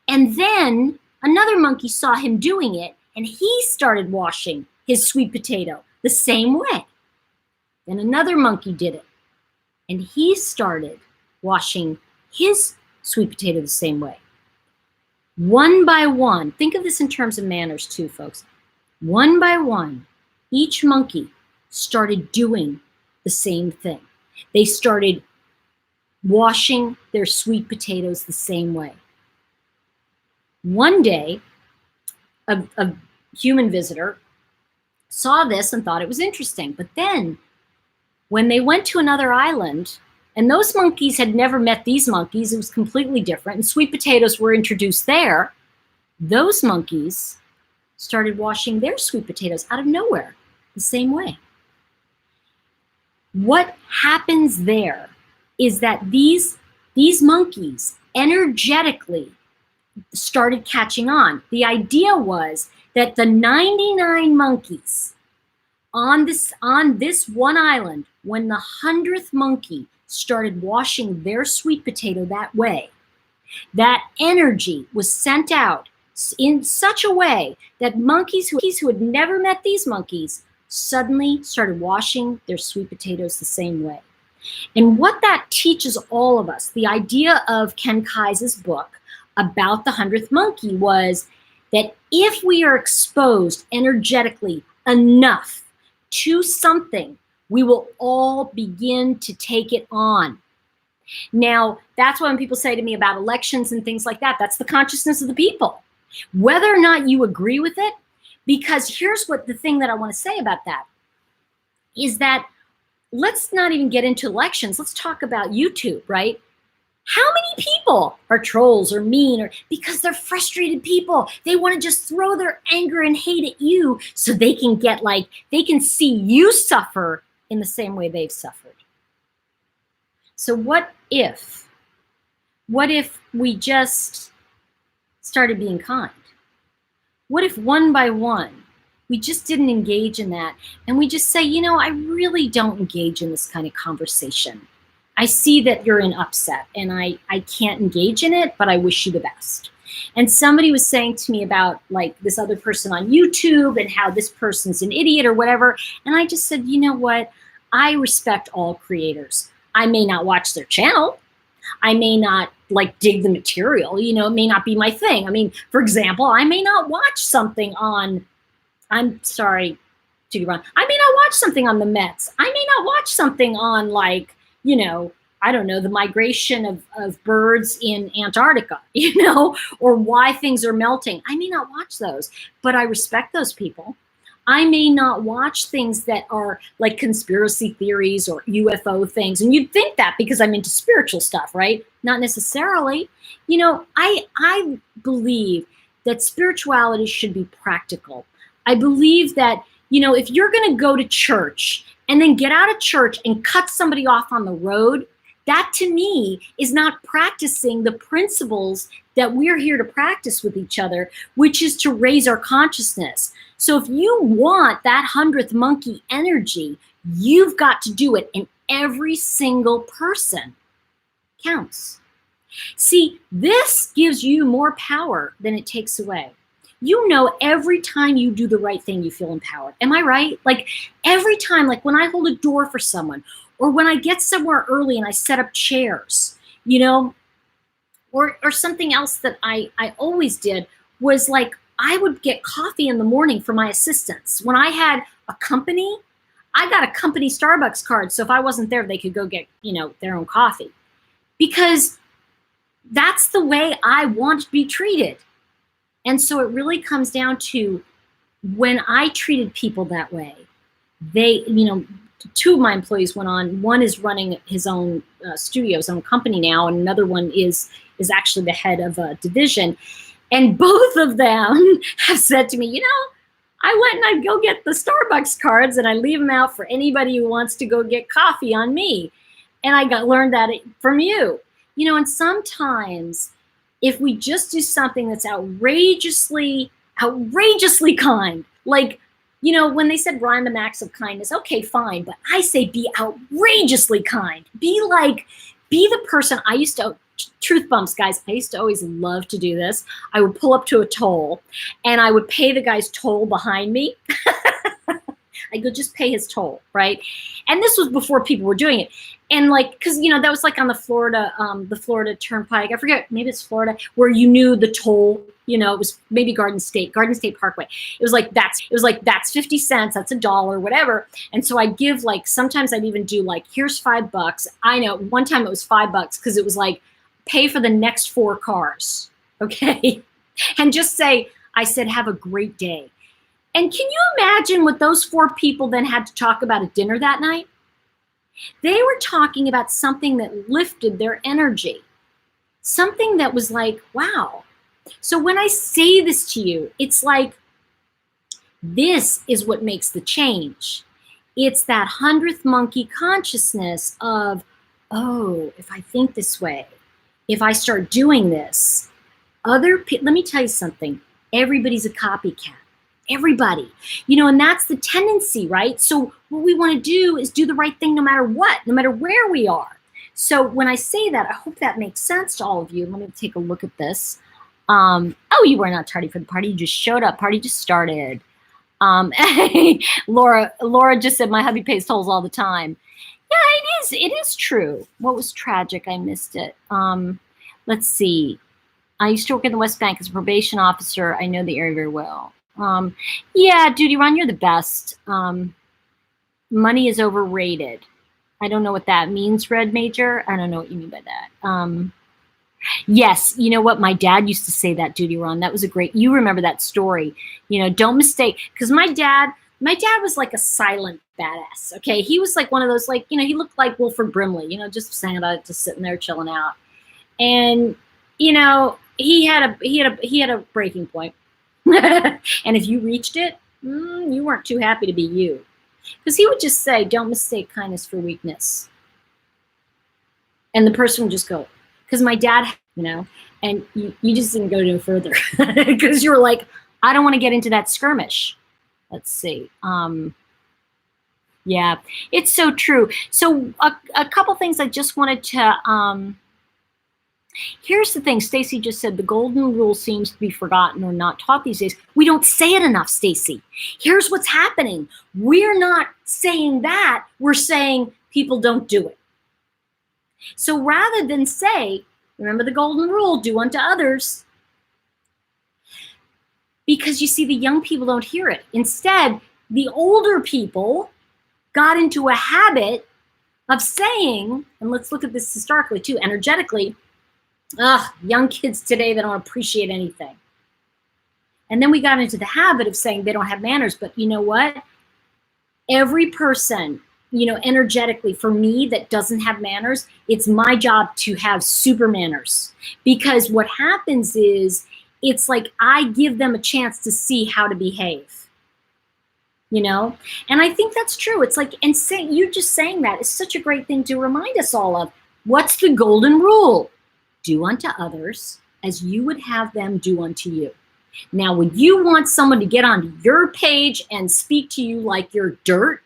And then another monkey saw him doing it, and he started washing his sweet potato the same way. Then another monkey did it, and he started washing his sweet potato the same way. One by one, think of this in terms of manners too, folks. One by one, each monkey started doing the same thing. They started washing their sweet potatoes the same way. One day, a human visitor saw this and thought it was interesting. But then, when they went to another island, and those monkeys had never met these monkeys, it was completely different, and sweet potatoes were introduced there, those monkeys started washing their sweet potatoes out of nowhere the same way. What happens there is that these monkeys energetically started catching on. The idea was that the 99 monkeys on this one island, when the 100th monkey started washing their sweet potato that way, That energy was sent out in such a way that monkeys who had never met these monkeys suddenly started washing their sweet potatoes the same way. And what that teaches all of us, the idea of Ken Kai's book about the 100th monkey, was that if we are exposed energetically enough to something, we will all begin to take it on. Now, that's why when people say to me about elections and things like that, that's the consciousness of the people. Whether or not you agree with it, because here's what the thing that I want to say about that is that let's not even get into elections. Let's talk about YouTube, right? How many people are trolls or mean or because they're frustrated people? They want to just throw their anger and hate at you so they can get they can see you suffer in the same way they've suffered. So what if we just started being kind? What if one by one, we just didn't engage in that and we just say, I really don't engage in this kind of conversation. I see that you're in upset and I can't engage in it, but I wish you the best. And somebody was saying to me about this other person on YouTube and how this person's an idiot or whatever. And I just said, you know what? I respect all creators. I may not watch their channel. I may not dig the material, it may not be my thing. I mean, for example, I may not watch something on, I'm sorry to be wrong. I may not watch something on the Mets. I may not watch something on I don't know, the migration of birds in Antarctica, or why things are melting. I may not watch those, but I respect those people. I may not watch things that are like conspiracy theories or UFO things. And you'd think that because I'm into spiritual stuff, right? Not necessarily. I believe that spirituality should be practical. I believe that, if you're going to go to church and then get out of church and cut somebody off on the road, that to me is not practicing the principles that we're here to practice with each other, which is to raise our consciousness. So if you want that 100th monkey energy, you've got to do it, and every single person counts. See, this gives you more power than it takes away. Every time you do the right thing, you feel empowered. Am I right? Every time, when I hold a door for someone, or when I get somewhere early and I set up chairs, or something else that I always did was I would get coffee in the morning for my assistants. When I had a company, I got a company Starbucks card. So if I wasn't there, they could go get, their own coffee. Because that's the way I want to be treated. And so it really comes down to when I treated people that way, they, two of my employees went on. One is running his own studio, his own company now, and another one is actually the head of a division. And both of them have said to me, I went and I'd go get the Starbucks cards and I leave them out for anybody who wants to go get coffee on me. And I learned that from you. And sometimes if we just do something that's outrageously kind, when they said rhyme the acts of kindness, okay, fine. But I say be outrageously kind. Be the person. Truth bumps, guys. I used to always love to do this. I would pull up to a toll and I would pay the guy's toll behind me. I could just pay his toll, right? And this was before people were doing it. And because, that was on the Florida Turnpike. I forget, maybe it's Florida, where you knew the toll, it was maybe Garden State Parkway. It was that's 50 cents, that's $1, whatever. And so I'd give sometimes I'd even do here's $5. I know one time it was $5 because it was pay for the next 4 cars. Okay. And just say, I said, have a great day. And can you imagine what those 4 people then had to talk about at dinner that night? They were talking about something that lifted their energy, something that was wow. So when I say this to you, it's this is what makes the change. It's that 100th monkey consciousness of, oh, if I think this way, if I start doing this, let me tell you something, everybody's a copycat. Everybody, and that's the tendency, right? So what we want to do is do the right thing no matter what, no matter where we are. So when I say that, I hope that makes sense to all of you. Let me take a look at this. Oh, you were not tardy for the party. You just showed up. Party just started. Laura just said, my hubby pays tolls all the time. Yeah, it is true. What was tragic? I missed it. Let's see. I used to work in the West Bank as a probation officer. I know the area very well. Yeah, Duty Ron, you're the best. Money is overrated. I don't know what that means, Red Major. I don't know what you mean by that. Yes, you know what? My dad used to say that, Duty Ron. That was a great, you remember that story. You know, don't mistake, because my dad was like a silent badass, okay? He was like one of those, like, you know, he looked like Wilford Brimley, you know, just sitting there chilling out. And, you know, he had a breaking point. And if you reached it, you weren't too happy to be you. Because he would just say, don't mistake kindness for weakness. And the person would just go, because my dad, you know, and you just didn't go no further. Because you were like, I don't want to get into that skirmish. Let's see. Yeah, it's so true. So a couple things I just wanted to, here's the thing. Stacy just said the golden rule seems to be forgotten or not taught these days. We don't say it enough, Stacy. Here's what's happening. We're not saying that. We're saying people don't do it. So rather than say, remember the golden rule, do unto others, because you see, the young people don't hear it. Instead, the older people got into a habit of saying, and let's look at this historically too, energetically, young kids today, they don't appreciate anything. And then we got into the habit of saying they don't have manners. But you know what? Every person, you know, energetically, for me, that doesn't have manners, it's my job to have super manners. Because what happens is, it's like I give them a chance to see how to behave. You know? And I think that's true. It's like, and you just saying that is such a great thing to remind us all of. What's the golden rule? Do unto others as you would have them do unto you. Now, when you want someone to get onto your page and speak to you like you're dirt,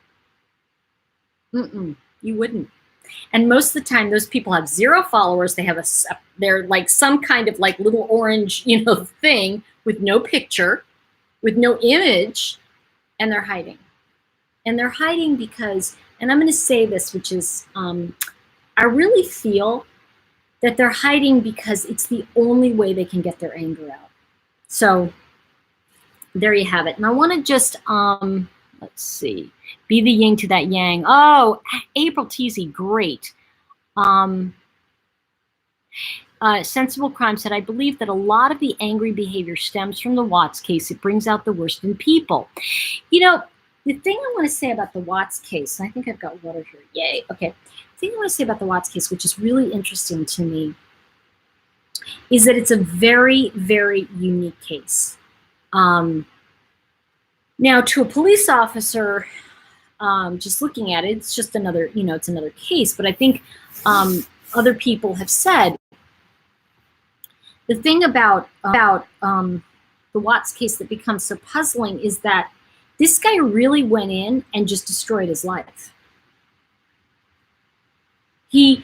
you wouldn't. And most of the time, those people have 0 followers. They have they're like some kind of like little orange, you know, thing with no picture, with no image, and they're hiding. And they're hiding because, and I'm going to say this, which is, I really feel that they're hiding because it's the only way they can get their anger out. So there you have it. And I want to just, let's see, be the yin to that yang. Oh, April Teasy, great. Sensible Crime said, I believe that a lot of the angry behavior stems from the Watts case. It brings out the worst in people. You know, the thing I want to say about the Watts case, I think I've got water here. Yay. Okay. The thing I want to say about the Watts case, which is really interesting to me, is that it's a very, very unique case. Now, to a police officer, just looking at it, it's just another, you know, it's another case. But I think other people have said the thing about the Watts case that becomes so puzzling is that this guy really went in and just destroyed his life. He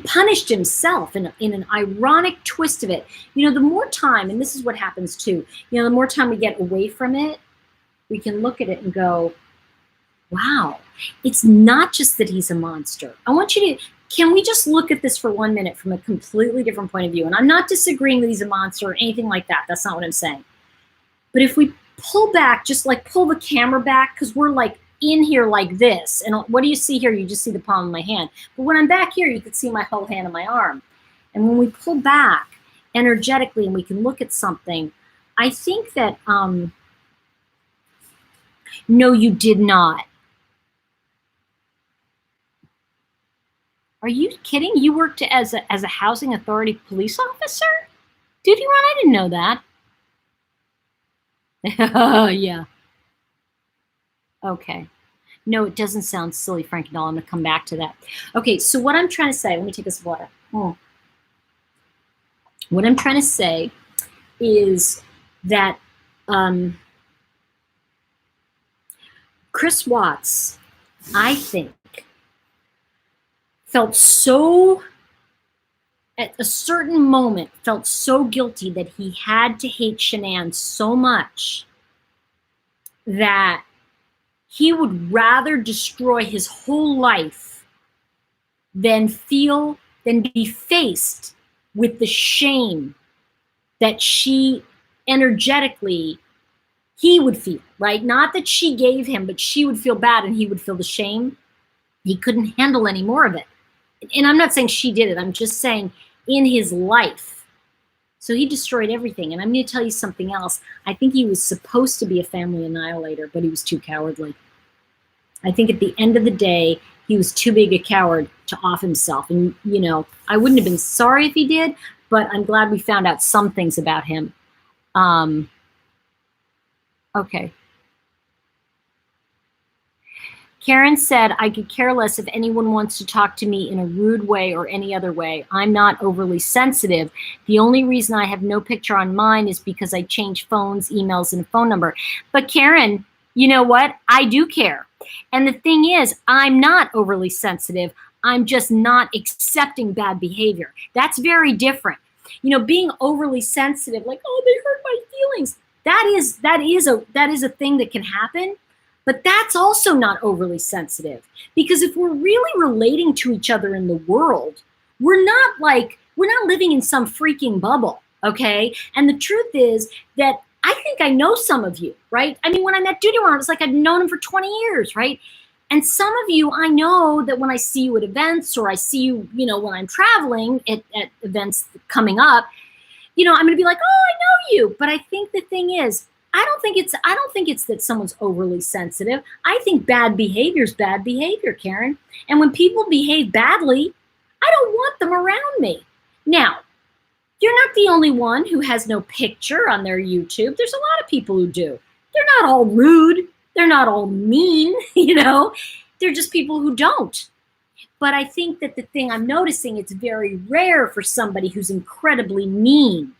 punished himself in an ironic twist of it. You know, the more time, and this is what happens too, you know, the more time we get away from it, we can look at it and go, wow, it's not just that he's a monster. I want you to, can we just look at this for 1 minute from a completely different point of view? And I'm not disagreeing that he's a monster or anything like that. That's not what I'm saying. But if we pull back, just like pull the camera back, because we're like in here like this. And what do you see here? You just see the palm of my hand. But when I'm back here, you can see my whole hand and my arm. And when we pull back energetically and we can look at something, I think that, no, you did not. Are you kidding? You worked as a housing authority police officer? Duty Ron, I didn't know that. Yeah. Okay. No, it doesn't sound silly, Frankie Doll. I'm going to come back to that. Okay, so what I'm trying to say, let me take this water. What I'm trying to say is that Chris Watts, I think, felt so, at a certain moment, felt so guilty that he had to hate Shanann so much that he would rather destroy his whole life than be faced with the shame that she energetically, he would feel, right? Not that she gave him, but she would feel bad and he would feel the shame. He couldn't handle any more of it. And I'm not saying she did it. I'm just saying in his life. So he destroyed everything. And I'm going to tell you something else. I think he was supposed to be a family annihilator, but he was too cowardly. I think at the end of the day, he was too big a coward to off himself. And, you know, I wouldn't have been sorry if he did, but I'm glad we found out some things about him. Okay. Karen said, I could care less if anyone wants to talk to me in a rude way or any other way. I'm not overly sensitive. The only reason I have no picture on mine is because I changed phones, emails, and a phone number. But Karen, you know what? I do care. And the thing is, I'm not overly sensitive. I'm just not accepting bad behavior. That's very different. You know, being overly sensitive, like, oh, they hurt my feelings. That is a thing that can happen. But that's also not overly sensitive, because if we're really relating to each other in the world, we're not living in some freaking bubble, okay? And the truth is that I think I know some of you, right? I mean, when I met Duty Ron, it was like I'd known him for 20 years, right? And some of you, I know that when I see you at events, or I see you, you know, when I'm traveling at events coming up, you know, I'm going to be like, oh, I know you. But I think the thing is, I don't think it's that someone's overly sensitive. I think bad behavior is bad behavior, Karen. And when people behave badly, I don't want them around me. Now, you're not the only one who has no picture on their YouTube. There's a lot of people who do. They're not all rude. They're not all mean, you know. They're just people who don't. But I think that the thing I'm noticing, it's very rare for somebody who's incredibly mean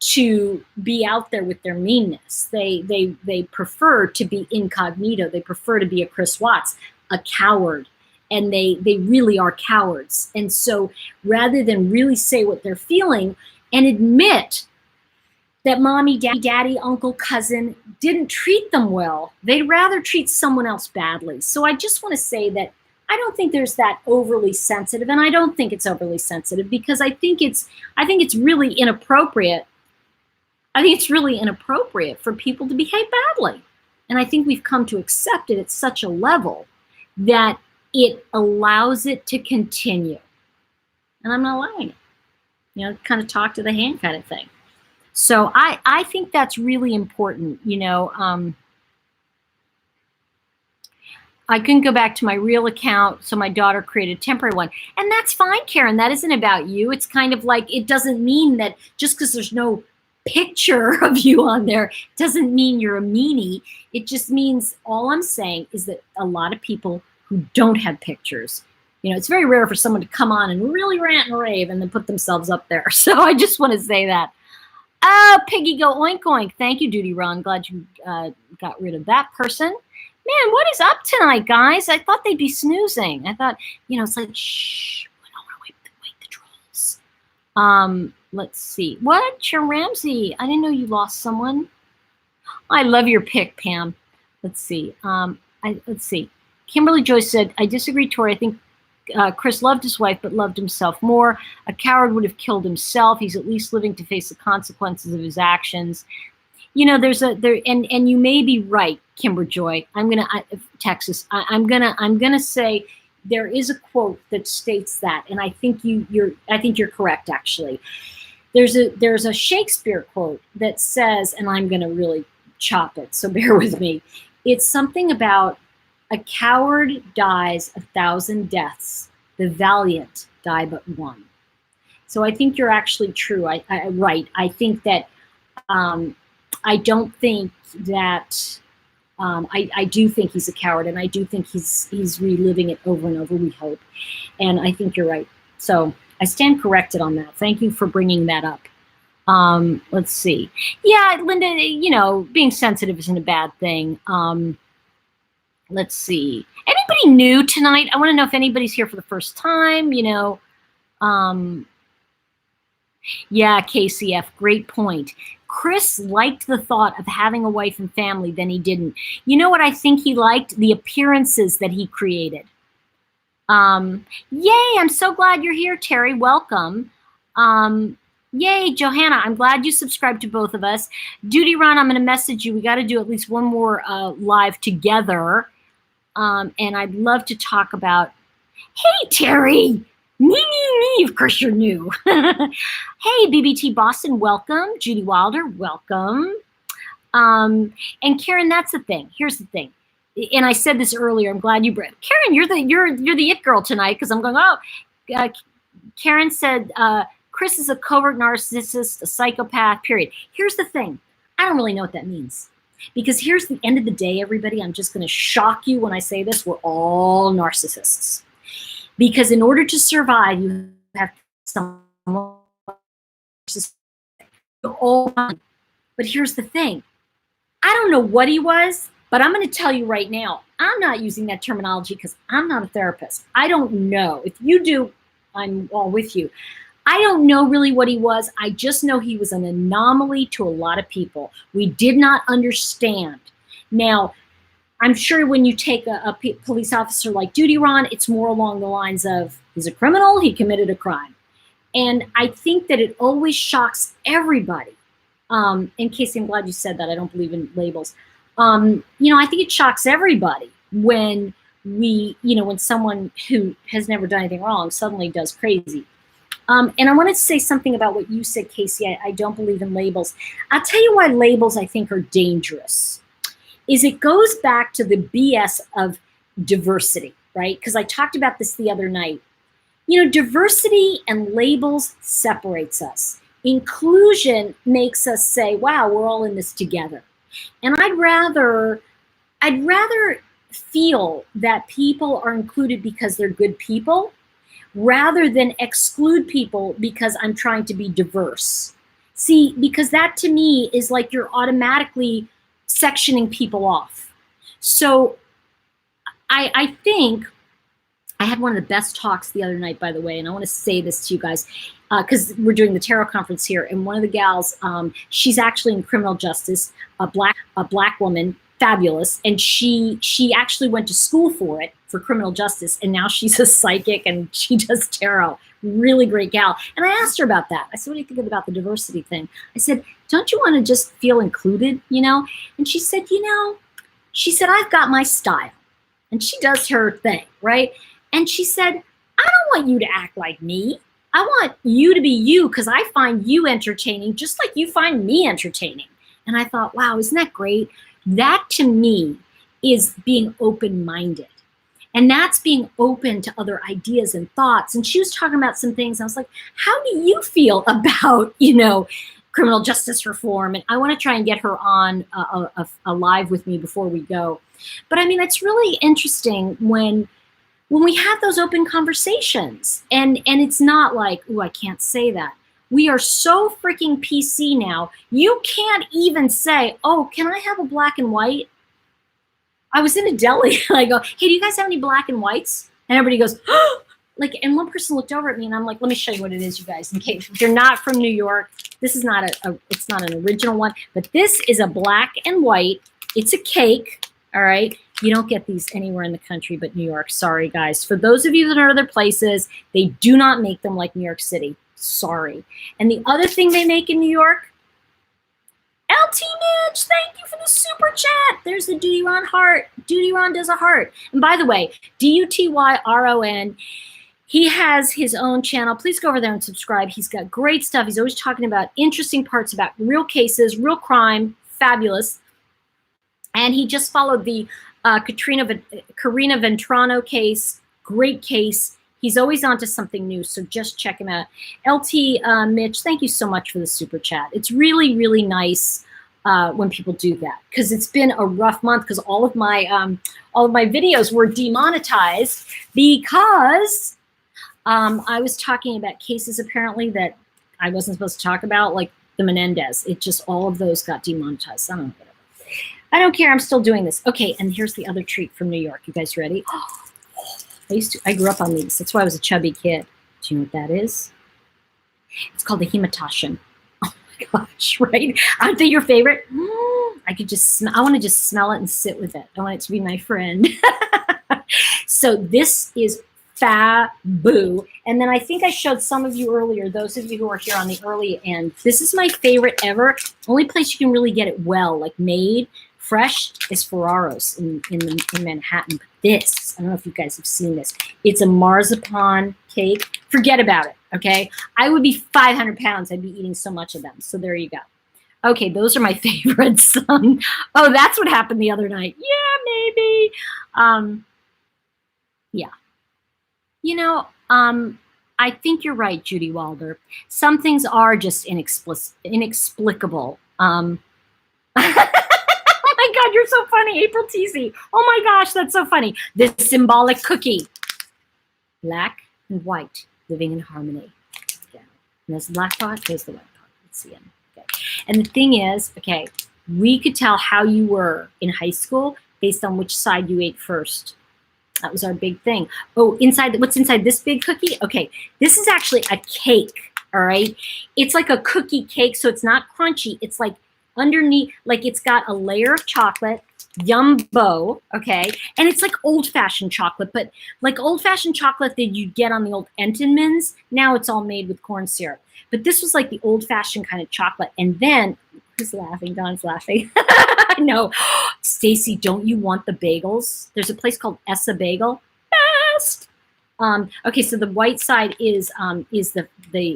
to be out there with their meanness. They prefer to be incognito. They prefer to be a Chris Watts, a coward. And they really are cowards. And so rather than really say what they're feeling and admit that mommy, daddy, uncle, cousin didn't treat them well, they'd rather treat someone else badly. So I just want to say that I don't think there's that overly sensitive, and I don't think it's overly sensitive, because I think it's really inappropriate. I think it's really inappropriate for people to behave badly. And I think we've come to accept it at such a level that it allows it to continue. And I'm not allowing it. You know, kind of talk to the hand kind of thing. So I think that's really important. You know, I couldn't go back to my real account, so my daughter created a temporary one. And that's fine, Karen. That isn't about you. It's kind of like, it doesn't mean that just because there's no picture of you on there doesn't mean you're a meanie. It just means, all I'm saying is that a lot of people who don't have pictures, you know, it's very rare for someone to come on and really rant and rave and then put themselves up there. So I just want to say that. Oh, Piggy go oink oink. Thank you, Duty Ron. Glad you got rid of that person. Man, what is up tonight, guys? I thought they'd be snoozing. I thought, you know, it's like, shh, I don't want to wake the trolls. Let's see. What? Your Ramsey? I didn't know you lost someone. I love your pick, Pam. Let's see. Let's see. Kimberly Joyce said, I disagree, Tori. I think Chris loved his wife, but loved himself more. A coward would have killed himself. He's at least living to face the consequences of his actions. You know, and you may be right, Kimber Joy. Texas. I'm gonna say there is a quote that states that, and I think you're correct, actually. There's a Shakespeare quote that says, and I'm gonna really chop it, so bear with me. It's something about, a coward dies 1,000 deaths. The valiant die but one. So I think you're actually true. Right. I think that I don't think that I do think he's a coward, and I do think he's reliving it over and over, we hope. And I think you're right. So I stand corrected on that. Thank you for bringing that up. Let's see. Yeah, Linda, you know, being sensitive isn't a bad thing. Let's see. Anybody new tonight? I want to know if anybody's here for the first time, you know. Yeah, KCF, great point. Chris liked the thought of having a wife and family, then he didn't. You know what I think he liked? The appearances that he created. Yay, I'm so glad you're here, Terry. Welcome. Yay, Johanna, I'm glad you subscribed to both of us. Duty Ron, I'm going to message you. We got to do at least one more live together. And I'd love to talk about, hey, Terry, me, of course you're new. Hey, BBT Boston, welcome. Judy Wilder, welcome. And Karen, that's the thing. Here's the thing. And I said this earlier. I'm glad you brought Karen. You're the it girl tonight because I'm going. Karen said Chris is a covert narcissist, a psychopath. Period. Here's the thing. I don't really know what that means because here's the end of the day, everybody. I'm just going to shock you when I say this. We're all narcissists because in order to survive, you have someone. But here's the thing. I don't know what he was. But I'm going to tell you right now, I'm not using that terminology because I'm not a therapist. I don't know. If you do, I'm all with you. I don't know really what he was. I just know he was an anomaly to a lot of people. We did not understand. Now, I'm sure when you take a police officer like Duty Ron, it's more along the lines of he's a criminal, he committed a crime. And I think that it always shocks everybody. In case I'm glad you said that, I don't believe in labels. I think it shocks everybody when when someone who has never done anything wrong suddenly does crazy. And I wanted to say something about what you said, Casey. I don't believe in labels. I'll tell you why labels I think are dangerous. Is it goes back to the BS of diversity, right? Because I talked about this the other night. Diversity and labels separates us. Inclusion makes us say, wow, we're all in this together. And I'd rather feel that people are included because they're good people rather than exclude people because I'm trying to be diverse. See, because that to me is like you're automatically sectioning people off. So I think I had one of the best talks the other night, by the way, and I want to say this to you guys because we're doing the tarot conference here, and one of the gals, she's actually in criminal justice, a black woman, fabulous, and she actually went to school for criminal justice, and now she's a psychic and she does tarot. Really great gal. And I asked her about that. I said, what do you think about the diversity thing? I said, don't you want to just feel included, And she said, I've got my style, and she does her thing, right? And she said, I don't want you to act like me. I want you to be you because I find you entertaining just like you find me entertaining. And I thought, wow, isn't that great? That to me is being open-minded. And that's being open to other ideas and thoughts. And she was talking about some things. I was like, how do you feel about, criminal justice reform? And I want to try and get her on a live with me before we go. But I mean, it's really interesting when we have those open conversations and it's not like, oh, I can't say that. We are so freaking PC now. You can't even say, oh, can I have a black and white? I was in a deli and I go, hey, do you guys have any black and whites? And everybody goes, oh! And one person looked over at me and I'm like, let me show you what it is, you guys. In case if you're not from New York, this is not it's not an original one, but this is a black and white. It's a cake, all right? You don't get these anywhere in the country but New York. Sorry, guys. For those of you that are other places, they do not make them like New York City. Sorry. And the other thing they make in New York, LT Mitch, thank you for the super chat. There's the Duty Ron heart. Duty Ron does a heart. And by the way, DUTYRON, he has his own channel. Please go over there and subscribe. He's got great stuff. He's always talking about interesting parts about real cases, real crime, fabulous. And he just followed the Karina Ventrano case, great case. He's always onto something new, so just check him out. LT Mitch, thank you so much for the super chat. It's really, really nice when people do that because it's been a rough month because all of my videos were demonetized because I was talking about cases apparently that I wasn't supposed to talk about, like the Menendez. It just all of those got demonetized. I don't know, whatever. I don't care. I'm still doing this. Okay, and here's the other treat from New York. You guys ready? I grew up on these. That's why I was a chubby kid. Do you know what that is? It's called the hematashin. Oh my gosh, right? Aren't they your favorite? I could just I want to just smell it and sit with it. I want it to be my friend. So this is Fabu. And then I think I showed some of you earlier, those of you who are here on the early end. This is my favorite ever. Only place you can really get it well, like made fresh, is Ferraro's in Manhattan. But this, I don't know if you guys have seen this. It's a marzipan cake. Forget about it, okay? I would be 500 pounds. I'd be eating so much of them. So there you go. Okay, those are my favorites. Oh, that's what happened the other night. Yeah, maybe. Yeah. You know, I think you're right, Judy Walder. Some things are just inexplicable. Oh my God, you're so funny, April Teasy. Oh my gosh, that's so funny. This symbolic cookie. Black and white, living in harmony. Yeah. And there's the black part, there's the white part. Let's see it. Okay. And the thing is, okay, we could tell how you were in high school based on which side you ate first. That was our big thing. Oh, what's inside this big cookie? Okay, this is actually a cake, all right? It's like a cookie cake, so it's not crunchy. It's like underneath, like it's got a layer of chocolate, yumbo, okay? And it's like old-fashioned chocolate, but like old-fashioned chocolate that you'd get on the old Entenmann's, now it's all made with corn syrup. But this was like the old-fashioned kind of chocolate. And then, who's laughing? Don's laughing. I know. Stacy, don't you want the bagels? There's a place called Essa Bagel. Best. Okay, so the white side is the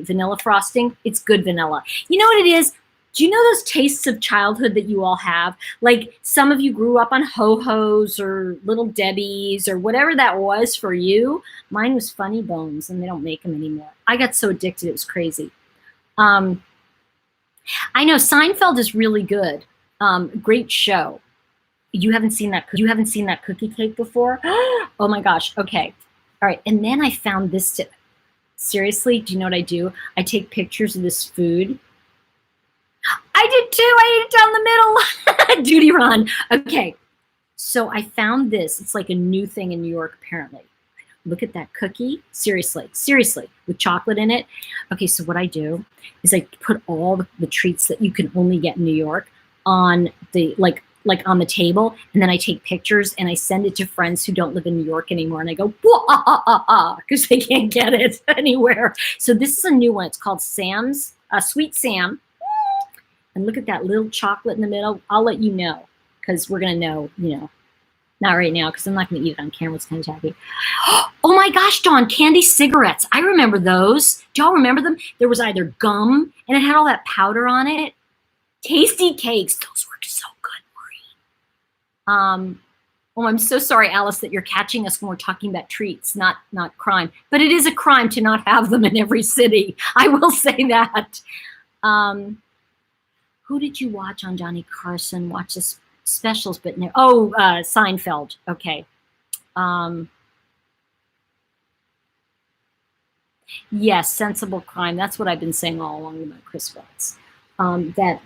vanilla frosting. It's good vanilla. You know what it is? Do you know those tastes of childhood that you all have? Like some of you grew up on Ho-Ho's or Little Debbie's or whatever that was for you. Mine was Funny Bones, and they don't make them anymore. I got so addicted, it was crazy. I know Seinfeld is really good. Great show. You haven't seen that cookie cake before? Oh my gosh. Okay. All right. And then I found this tip. Seriously, do you know what I do? I take pictures of this food. I did too. I ate it down the middle. Duty Ron. Okay. So I found this. It's like a new thing in New York, apparently. Look at that cookie. Seriously, with chocolate in it. Okay, so what I do is I put all the treats that you can only get in New York on the like on the table, and then I take pictures and I send it to friends who don't live in New York anymore, and I go because they can't get it anywhere. So this is a new one. It's called Sam's Sweet Sam, and look at that little chocolate in the middle. I'll let you know because we're gonna know, you know. Not right now, because I'm not going to eat it on camera. It's kind of tacky. Oh my gosh, Dawn, candy cigarettes. I remember those. Do y'all remember them? There was either gum, and it had all that powder on it. Tasty cakes. Those were so good, Maureen. Oh, I'm so sorry, Alice, that you're catching us when we're talking about treats, not crime. But it is a crime to not have them in every city. I will say that. Who did you watch on Johnny Carson? Watch this. Specials, but no. Oh, Seinfeld. Okay. Yes, sensible crime. That's what I've been saying all along about Chris Watts. That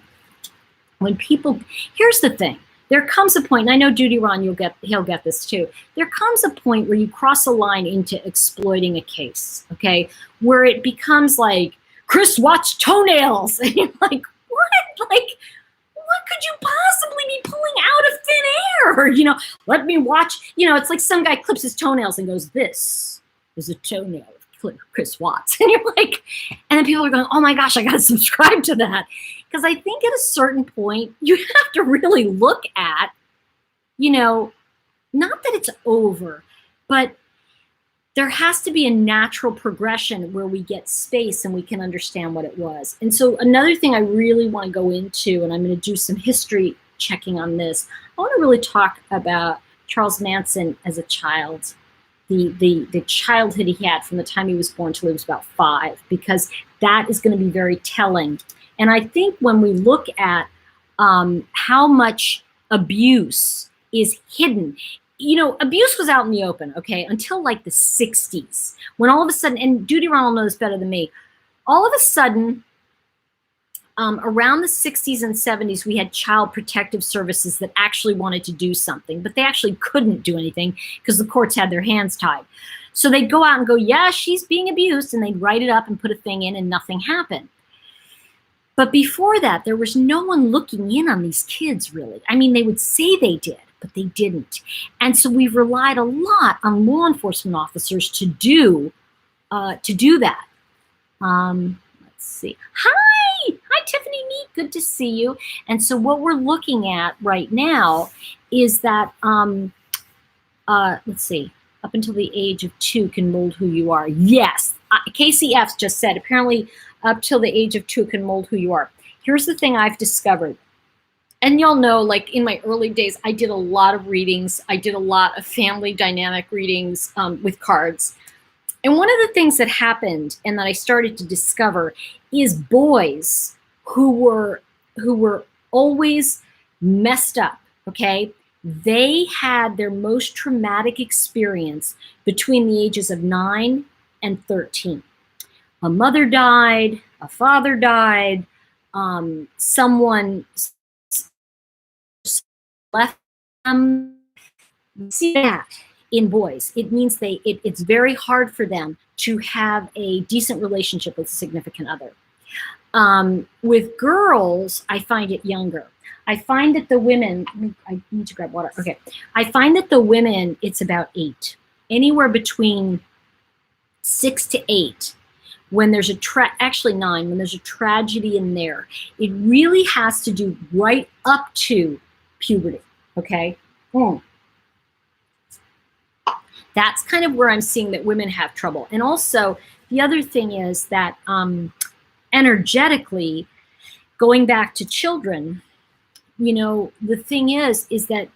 when people, here's the thing. There comes a point, and I know Judy Ron, he'll get this too. There comes a point where you cross a line into exploiting a case, okay, where it becomes like Chris Watts toenails, and you're like, what? Like, what could you possibly be pulling out of thin air? You know, let me watch. You know, it's like some guy clips his toenails and goes, "This is a toenail of Chris Watts," and you're like, and then people are going, "Oh my gosh, I got to subscribe to that," because I think at a certain point you have to really look at, you know, not that it's over, but there has to be a natural progression where we get space and we can understand what it was. And so another thing I really want to go into, and I'm going to do some history checking on this, I want to really talk about Charles Manson as a child, the childhood he had from the time he was born till he was about 5, because that is going to be very telling. And I think when we look at how much abuse is hidden, you know, abuse was out in the open, okay, until like the 60s, when all of a sudden, and Judy Ron will know this better than me, all of a sudden, around the 60s and 70s, we had child protective services that actually wanted to do something, but they actually couldn't do anything because the courts had their hands tied. So they'd go out and go, yeah, she's being abused, and they'd write it up and put a thing in, and nothing happened. But before that, there was no one looking in on these kids, really. I mean, they would say they did, but they didn't. And so we've relied a lot on law enforcement officers to do that. Let's see. Hi, Tiffany Meek. Good to see you. And so what we're looking at right now is that, let's see, up until the age of 2 can mold who you are. Yes, KCF just said, apparently up till the age of 2 can mold who you are. Here's the thing I've discovered. And y'all know, like in my early days, I did a lot of readings. I did a lot of family dynamic readings with cards. And one of the things that happened and that I started to discover is boys who were always messed up, okay? They had their most traumatic experience between the ages of 9 and 13. A mother died, a father died, someone left them. See that in boys. It means it's very hard for them to have a decent relationship with a significant other. With girls, I find it younger. I find that the women, I need to grab water. Okay. I find that the women, it's about 8. Anywhere between 6 to 8. When there's actually 9, when there's a tragedy in there, it really has to do right up to puberty, okay? That's kind of where I'm seeing that women have trouble. And also, the other thing is that energetically, going back to children, you know, the thing is that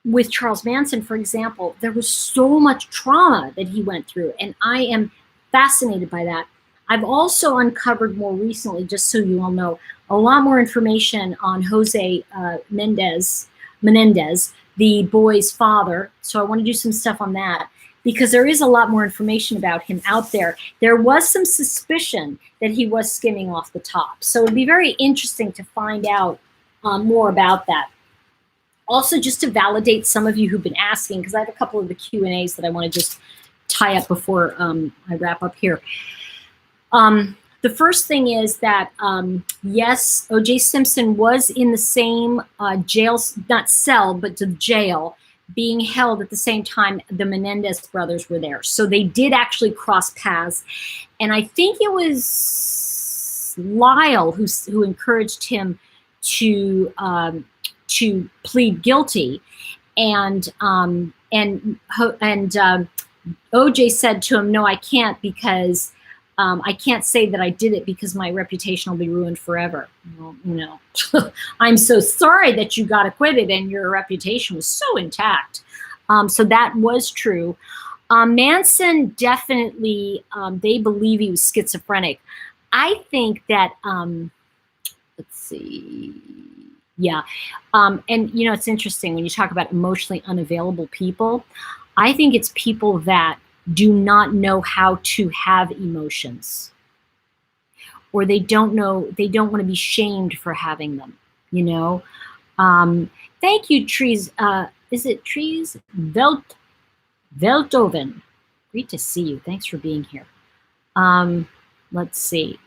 with Charles Manson, for example, there was so much trauma that he went through, and I am fascinated by that. I've also uncovered more recently, just so you all know, a lot more information on Jose Menendez, the boy's father. So I want to do some stuff on that because there is a lot more information about him out there. There was some suspicion that he was skimming off the top. So it'd be very interesting to find out more about that. Also, just to validate some of you who've been asking, because I have a couple of the Q&As that I want to just tie up before I wrap up here. The first thing is that, yes, O.J. Simpson was in the same jail, not cell, but the jail, being held at the same time the Menendez brothers were there. So they did actually cross paths. And I think it was Lyle who encouraged him to plead guilty. And O.J. said to him, no, I can't, because I can't say that I did it because my reputation will be ruined forever. Well, you know, I'm so sorry that you got acquitted and your reputation was so intact. So that was true. Manson definitely, they believe he was schizophrenic. I think that, let's see. Yeah. And, you know, it's interesting when you talk about emotionally unavailable people. I think it's people that do not know how to have emotions, or they don't want to be shamed for having them, you know. Thank you, Trees. Is it Trees? Veltoven. Great to see you. Thanks for being here. Let's see.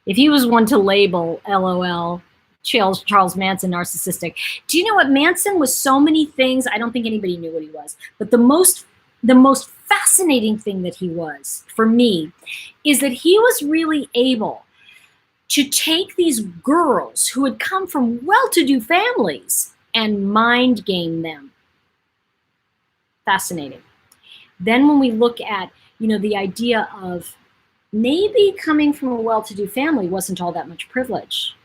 If he was one to label, LOL, Charles Manson narcissistic. Do you know what? Manson was so many things. I don't think anybody knew what he was. But the most fascinating thing that he was, for me, is that he was really able to take these girls who had come from well-to-do families and mind game them. Fascinating. Then when we look at, you know, the idea of maybe coming from a well-to-do family wasn't all that much privilege.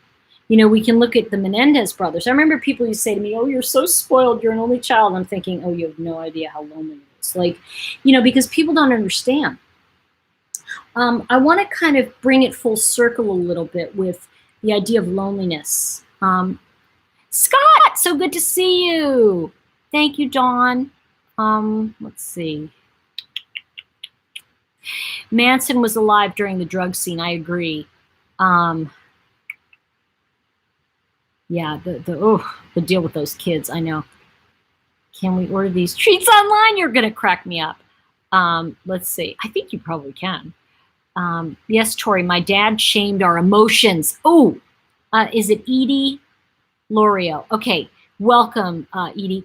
You know, we can look at the Menendez brothers. I remember people used to say to me, oh, you're so spoiled, you're an only child. I'm thinking, oh, you have no idea how lonely it is. Like, you know, because people don't understand. I want to kind of bring it full circle a little bit with the idea of loneliness. Scott, so good to see you. Thank you, Dawn. Let's see. Manson was alive during the drug scene. I agree. Yeah, the deal with those kids, I know. Can we order these treats online? You're gonna crack me up. Let's see. I think you probably can. Yes, Tori, my dad shamed our emotions. Oh, is it Edie Lorio? Okay, welcome, Edie.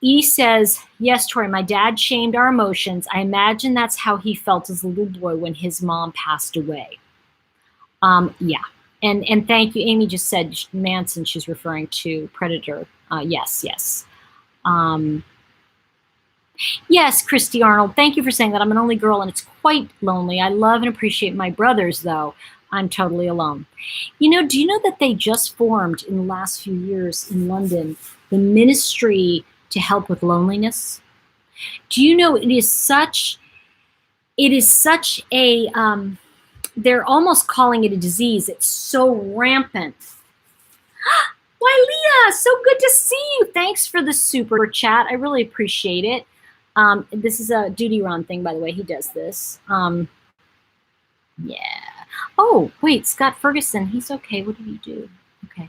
Edie says, yes, Tori, my dad shamed our emotions. I imagine that's how he felt as a little boy when his mom passed away. Yeah. And thank you. Amy just said Manson, she's referring to Predator. Yes, yes. Yes, Christy Arnold, thank you for saying that. I'm an only girl and it's quite lonely. I love and appreciate my brothers, though. I'm totally alone. You know, do you know that they just formed in the last few years in London the Ministry to Help with Loneliness? Do you know it is such a, they're almost calling it a disease. It's so rampant. Why, Leah, so good to see you. Thanks for the super chat. I really appreciate it. This is a Duty Ron thing, by the way. He does this. Yeah. Oh, wait, Scott Ferguson. He's okay. What did he do? Okay.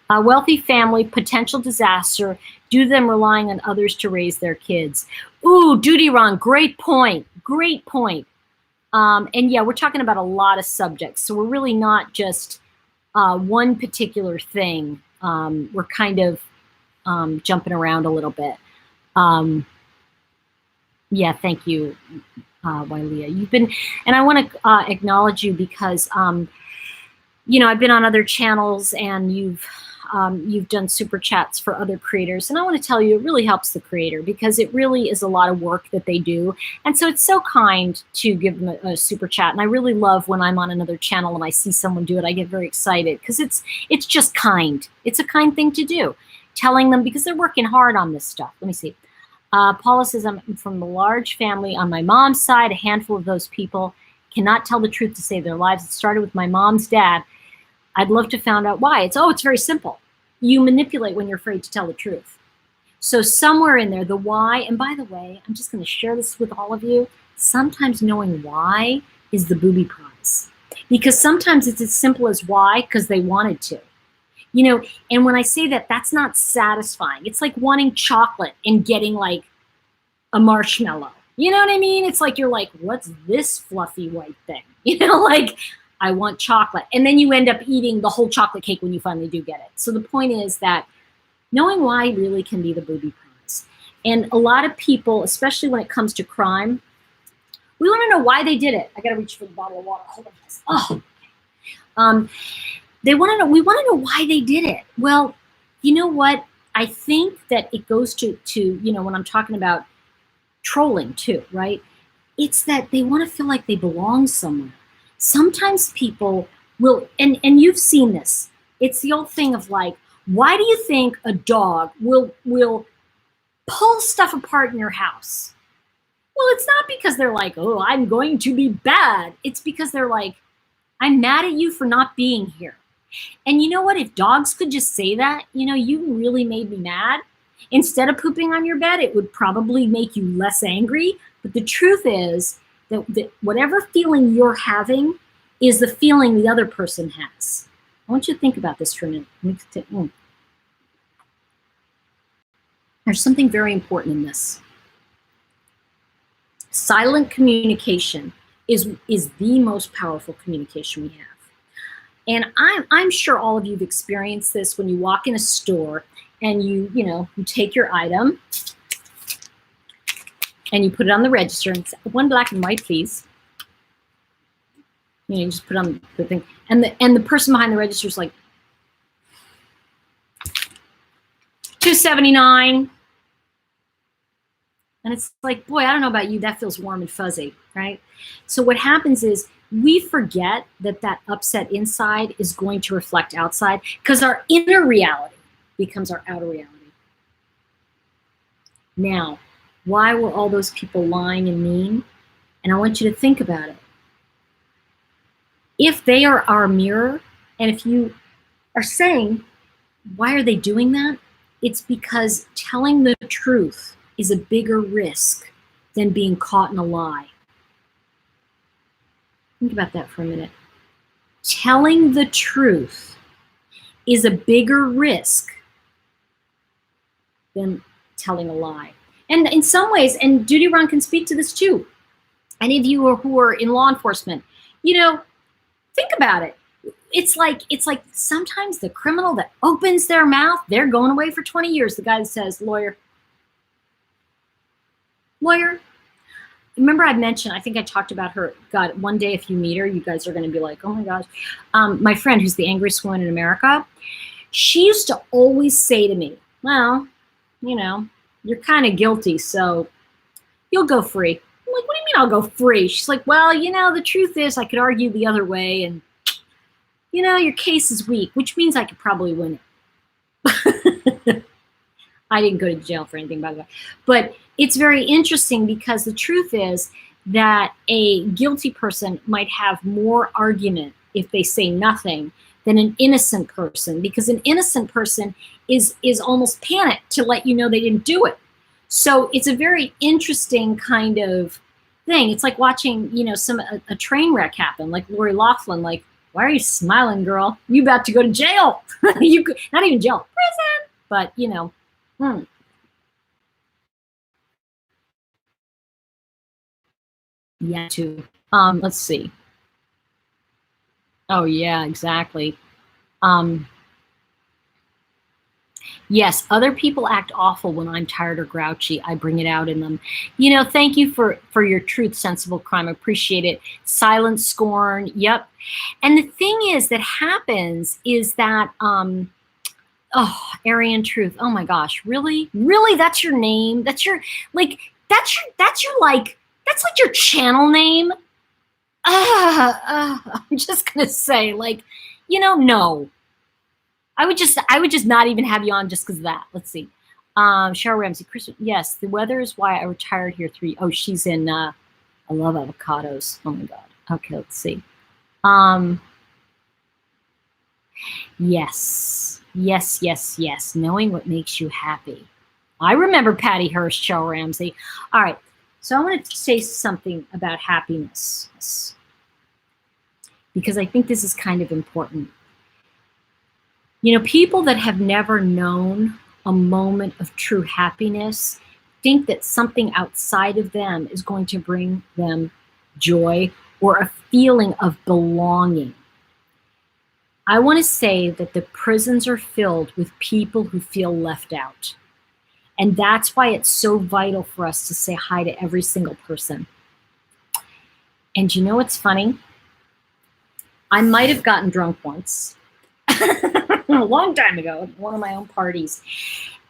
Wealthy family, potential disaster, due to them relying on others to raise their kids. Ooh, Duty Ron, great point. Great point. And yeah, we're talking about a lot of subjects. So we're really not just one particular thing. We're kind of jumping around a little bit. Yeah, thank you, Wylea. You've been, and I want to acknowledge you because, you know, I've been on other channels and you've done super chats for other creators. And I want to tell you, it really helps the creator because it really is a lot of work that they do. And so it's so kind to give them a super chat. And I really love when I'm on another channel and I see someone do it, I get very excited because it's just kind. It's a kind thing to do. Telling them because they're working hard on this stuff. Let me see. Paula says, I'm from a large family on my mom's side. A handful of those people cannot tell the truth to save their lives. It started with my mom's dad. I'd love to find out why. It's very simple. You manipulate when you're afraid to tell the truth. So somewhere in there, the why, and by the way, I'm just going to share this with all of you. Sometimes knowing why is the booby prize. Because sometimes it's as simple as why, because they wanted to. You know, and when I say that, that's not satisfying. It's like wanting chocolate and getting like a marshmallow. You know what I mean? It's like you're like, what's this fluffy white thing? You know, like I want chocolate. And then you end up eating the whole chocolate cake when you finally do get it. So the point is that knowing why really can be the booby prize. And a lot of people, especially when it comes to crime, we want to know why they did it. I got to reach for the bottle of water. Hold on, guys. Oh. We want to know why they did it. Well, you know what? I think that it goes to you know, when I'm talking about trolling too, right? It's that they want to feel like they belong somewhere. Sometimes people will, and you've seen this. It's the old thing of like, why do you think a dog will pull stuff apart in your house? Well, it's not because they're like, oh, I'm going to be bad. It's because they're like, I'm mad at you for not being here. And you know what? If dogs could just say that, you know, you really made me mad. Instead of pooping on your bed, it would probably make you less angry. But the truth is that whatever feeling you're having is the feeling the other person has. I want you to think about this for a minute. There's something very important in this. Silent communication is the most powerful communication we have. And I'm sure all of you have experienced this when you walk in a store and you take your item and you put it on the register and say, one black and white, please. You know, you just put it on the thing. And the person behind the register is like, $2.79. And it's like, boy, I don't know about you, that feels warm and fuzzy, right? So what happens is we forget that that upset inside is going to reflect outside because our inner reality becomes our outer reality. Now, why were all those people lying and mean? And I want you to think about it. If they are our mirror, and if you are saying, why are they doing that? It's because telling the truth is a bigger risk than being caught in a lie. Think about that for a minute. Telling the truth is a bigger risk than telling a lie. And in some ways, and Duty Ron can speak to this too, any of you who are in law enforcement, think about it. It's like sometimes the criminal that opens their mouth, they're going away for 20 years. The guy that says, lawyer. Remember I mentioned, I think I talked about her. God, one day if you meet her, you guys are going to be like, oh my gosh. My friend who's the angriest woman in America, she used to always say to me, well, you're kind of guilty, so you'll go free. I'm like, what do you mean I'll go free? She's like, well, the truth is I could argue the other way, and, your case is weak, which means I could probably win it. I didn't go to jail for anything, by the way. But it's very interesting because the truth is that a guilty person might have more argument if they say nothing than an innocent person, because an innocent person is almost panicked to let you know they didn't do it. So it's a very interesting kind of thing. It's like watching, a train wreck happen, like Lori Loughlin, like, why are you smiling, girl? You about to go to jail. You could, not even jail, prison. But, Yeah, too. Let's see. Oh, yeah, exactly. Yes, other people act awful when I'm tired or grouchy. I bring it out in them. Thank you for your truth, sensible crime. I appreciate it. Silent scorn. Yep. And the thing is that happens is that, Aryan Truth. Oh my gosh, really? Really? That's your name? That's your, like, that's like your channel name? I'm just going to say, no. I would just not even have you on just because of that. Let's see. Cheryl Ramsey, Chris, yes, the weather is why I retired here she's in, I love avocados. Oh my God. Okay, let's see. Yes. Knowing what makes you happy. I remember Patty Hearst, Cheryl Ramsey. All right. So I want to say something about happiness because I think this is kind of important. People that have never known a moment of true happiness think that something outside of them is going to bring them joy or a feeling of belonging. I want to say that the prisons are filled with people who feel left out. And that's why it's so vital for us to say hi to every single person. And you know what's funny? I might have gotten drunk once. A long time ago at one of my own parties.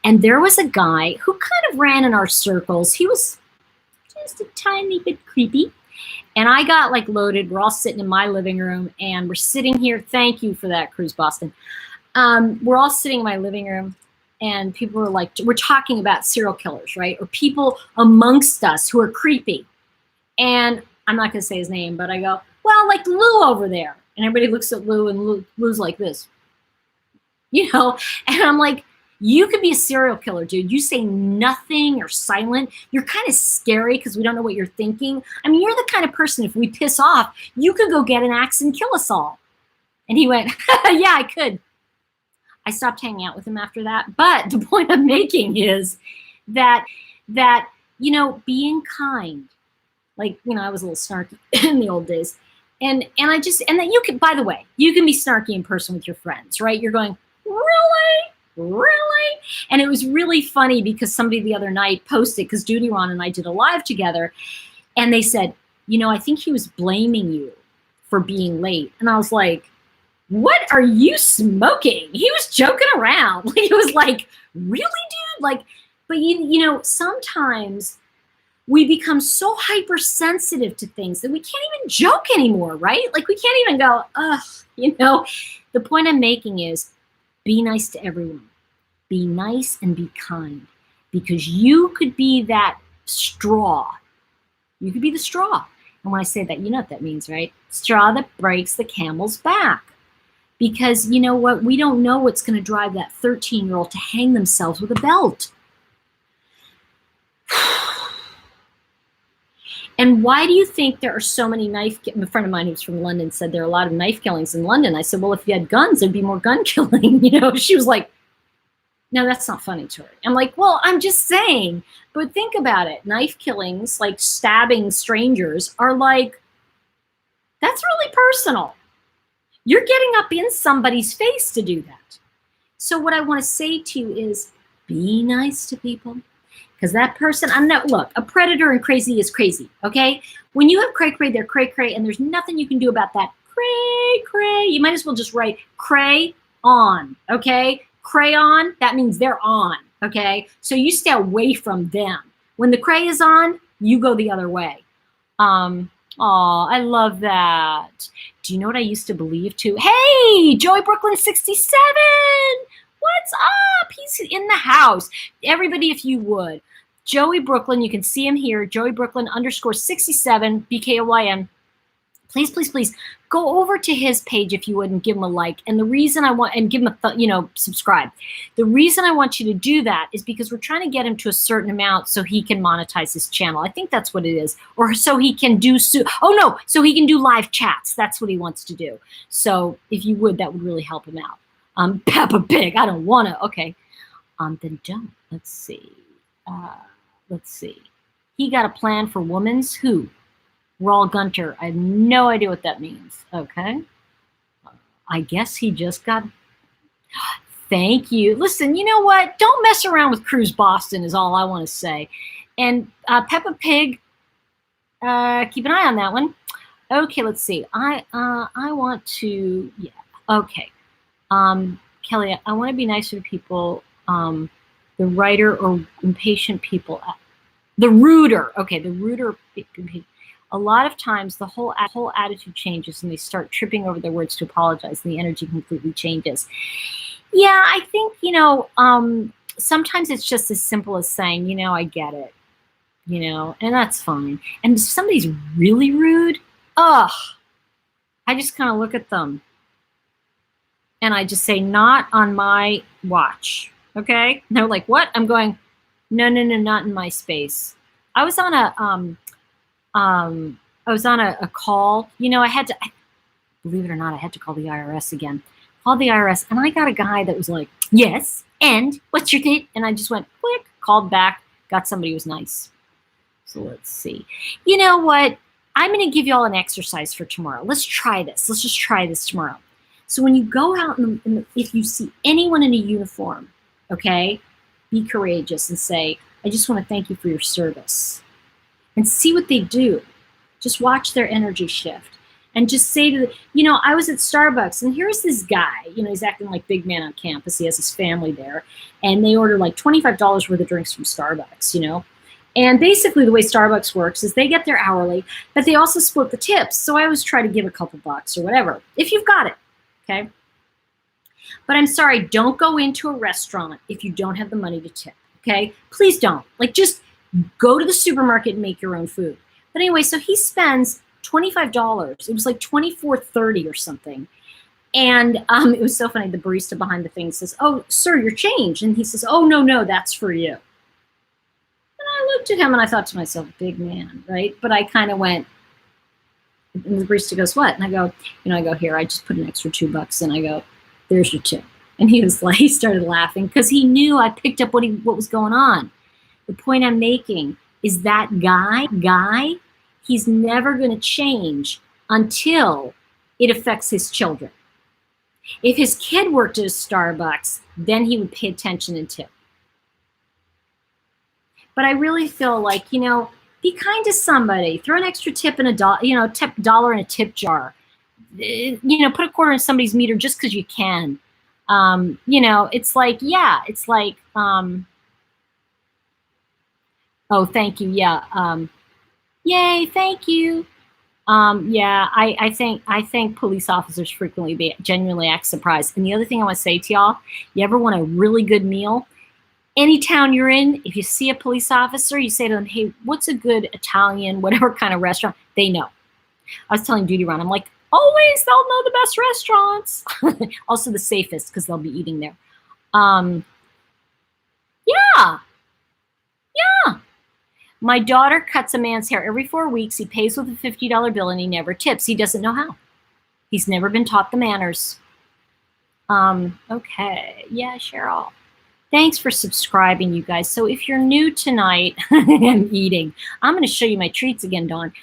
And there was a guy who kind of ran in our circles. He was just a tiny bit creepy. And I got loaded. We're all sitting in my living room and we're sitting here. Thank you for that, Cruise Boston. We're all sitting in my living room and people were we're talking about serial killers, right? Or people amongst us who are creepy. And I'm not going to say his name, but I go, well, like Lou over there. And everybody looks at Lou and Lou's like this. And I'm like, you could be a serial killer, dude. You say nothing, you're silent. You're kind of scary because we don't know what you're thinking. I mean, you're the kind of person, if we piss off, you could go get an axe and kill us all. And he went, yeah, I could. I stopped hanging out with him after that. But the point I'm making is that being kind, I was a little snarky in the old days. And that you can, by the way, you can be snarky in person with your friends, right? You're going, really? And it was really funny because somebody the other night posted, because Duty Ron and I did a live together, and they said, I think he was blaming you for being late. And I was like, what are you smoking? He was joking around. He was like, really, dude? But sometimes we become so hypersensitive to things that we can't even joke anymore, right? We can't even go, The point I'm making is be nice to everyone. Be nice and be kind, because you could be that straw. You could be the straw. And when I say that, you know what that means, right? Straw that breaks the camel's back. Because you know what? We don't know what's going to drive that 13-year-old to hang themselves with a belt. And why do you think there are so many a friend of mine who's from London said there are a lot of knife killings in London. I said, well, if you had guns, there'd be more gun killing. She was like, no, that's not funny to her. I'm like, well, I'm just saying, but think about it. Knife killings, like stabbing strangers, are like, that's really personal. You're getting up in somebody's face to do that. So what I want to say to you is be nice to people. Because that person, I'm not, look, a predator and crazy is crazy, okay? When you have cray-cray, they're cray-cray, and there's nothing you can do about that cray-cray. You might as well just write cray on, okay? Crayon, that means they're on, okay? So you stay away from them. When the cray is on, you go the other way. I love that. Do you know what I used to believe too? Hey, Joey Brooklyn 67. What's up? He's in the house. Everybody, if you would. Joey Brooklyn, you can see him here. Joey Brooklyn _67, BKOYN. Please, please, please go over to his page if you would and give him a like. And the reason I want, and give him a, subscribe. The reason I want you to do that is because we're trying to get him to a certain amount so he can monetize his channel. I think that's what it is. Or so he can do, so he can do live chats. That's what he wants to do. So if you would, that would really help him out. Peppa Pig, I don't want to. Okay. Then don't. Let's see. He got a plan for women's who? Raul Gunter. I have no idea what that means. Okay. I guess he just got. Thank you. Listen, you know what? Don't mess around with Cruise Boston is all I want to say. And Peppa Pig, keep an eye on that one. Okay, let's see. I want to, yeah. Okay. Kelly, I want to be nicer to people. The writer or impatient people. The ruder. Okay, the ruder. A lot of times the whole attitude changes and they start tripping over their words to apologize and the energy completely changes. Yeah, I think, sometimes it's just as simple as saying, I get it, and that's fine. And if somebody's really rude, I just kind of look at them and I just say, not on my watch. Okay. And they're like, what? I'm going, no, not in my space. I was on a call, believe it or not, I had to call the IRS again. Called the IRS and I got a guy that was like, yes, and what's your date? And I just went, click, called back, got somebody who was nice. So let's see. You know what? I'm going to give you all an exercise for tomorrow. Let's try this. Let's just try this tomorrow. So when you go out and if you see anyone in a uniform, okay, be courageous and say, I just want to thank you for your service. And see what they do. Just watch their energy shift. And just say to I was at Starbucks and here's this guy, he's acting like big man on campus. He has his family there. And they order like $25 worth of drinks from Starbucks, And basically the way Starbucks works is they get their hourly, but they also split the tips. So I always try to give a couple bucks or whatever, if you've got it, okay? But I'm sorry, don't go into a restaurant if you don't have the money to tip, okay? Please don't. Just go to the supermarket and make your own food. But anyway, so he spends $25. It was like $24.30 or something. And it was so funny. The barista behind the thing says, oh, sir, your change. And he says, oh, no, that's for you. And I looked at him and I thought to myself, big man, right? But I kind of went, and the barista goes, what? And I go, I go, here, I just put an extra $2 and I go, there's your tip. And he was like, he started laughing because he knew I picked up what was going on. The point I'm making is that guy, he's never going to change until it affects his children. If his kid worked at a Starbucks, then he would pay attention and tip. But I really feel like, be kind to somebody. Throw an extra tip in $1 in a tip jar. Put a quarter in somebody's meter just because you can. It's like, oh, thank you. Yeah. Yay. Thank you. I think police officers frequently genuinely act surprised. And the other thing I want to say to y'all, you ever want a really good meal? Any town you're in, if you see a police officer, you say to them, hey, what's a good Italian, whatever kind of restaurant? They know. I was telling Duty Ron, I'm like, always they'll know the best restaurants. Also the safest because they'll be eating there. Yeah. My daughter cuts a man's hair every 4 weeks. He pays with a $50 bill and he never tips. He doesn't know how. He's never been taught the manners. Okay. Yeah, Cheryl. Thanks for subscribing, you guys. So if you're new tonight, I'm eating. I'm going to show you my treats again, Dawn.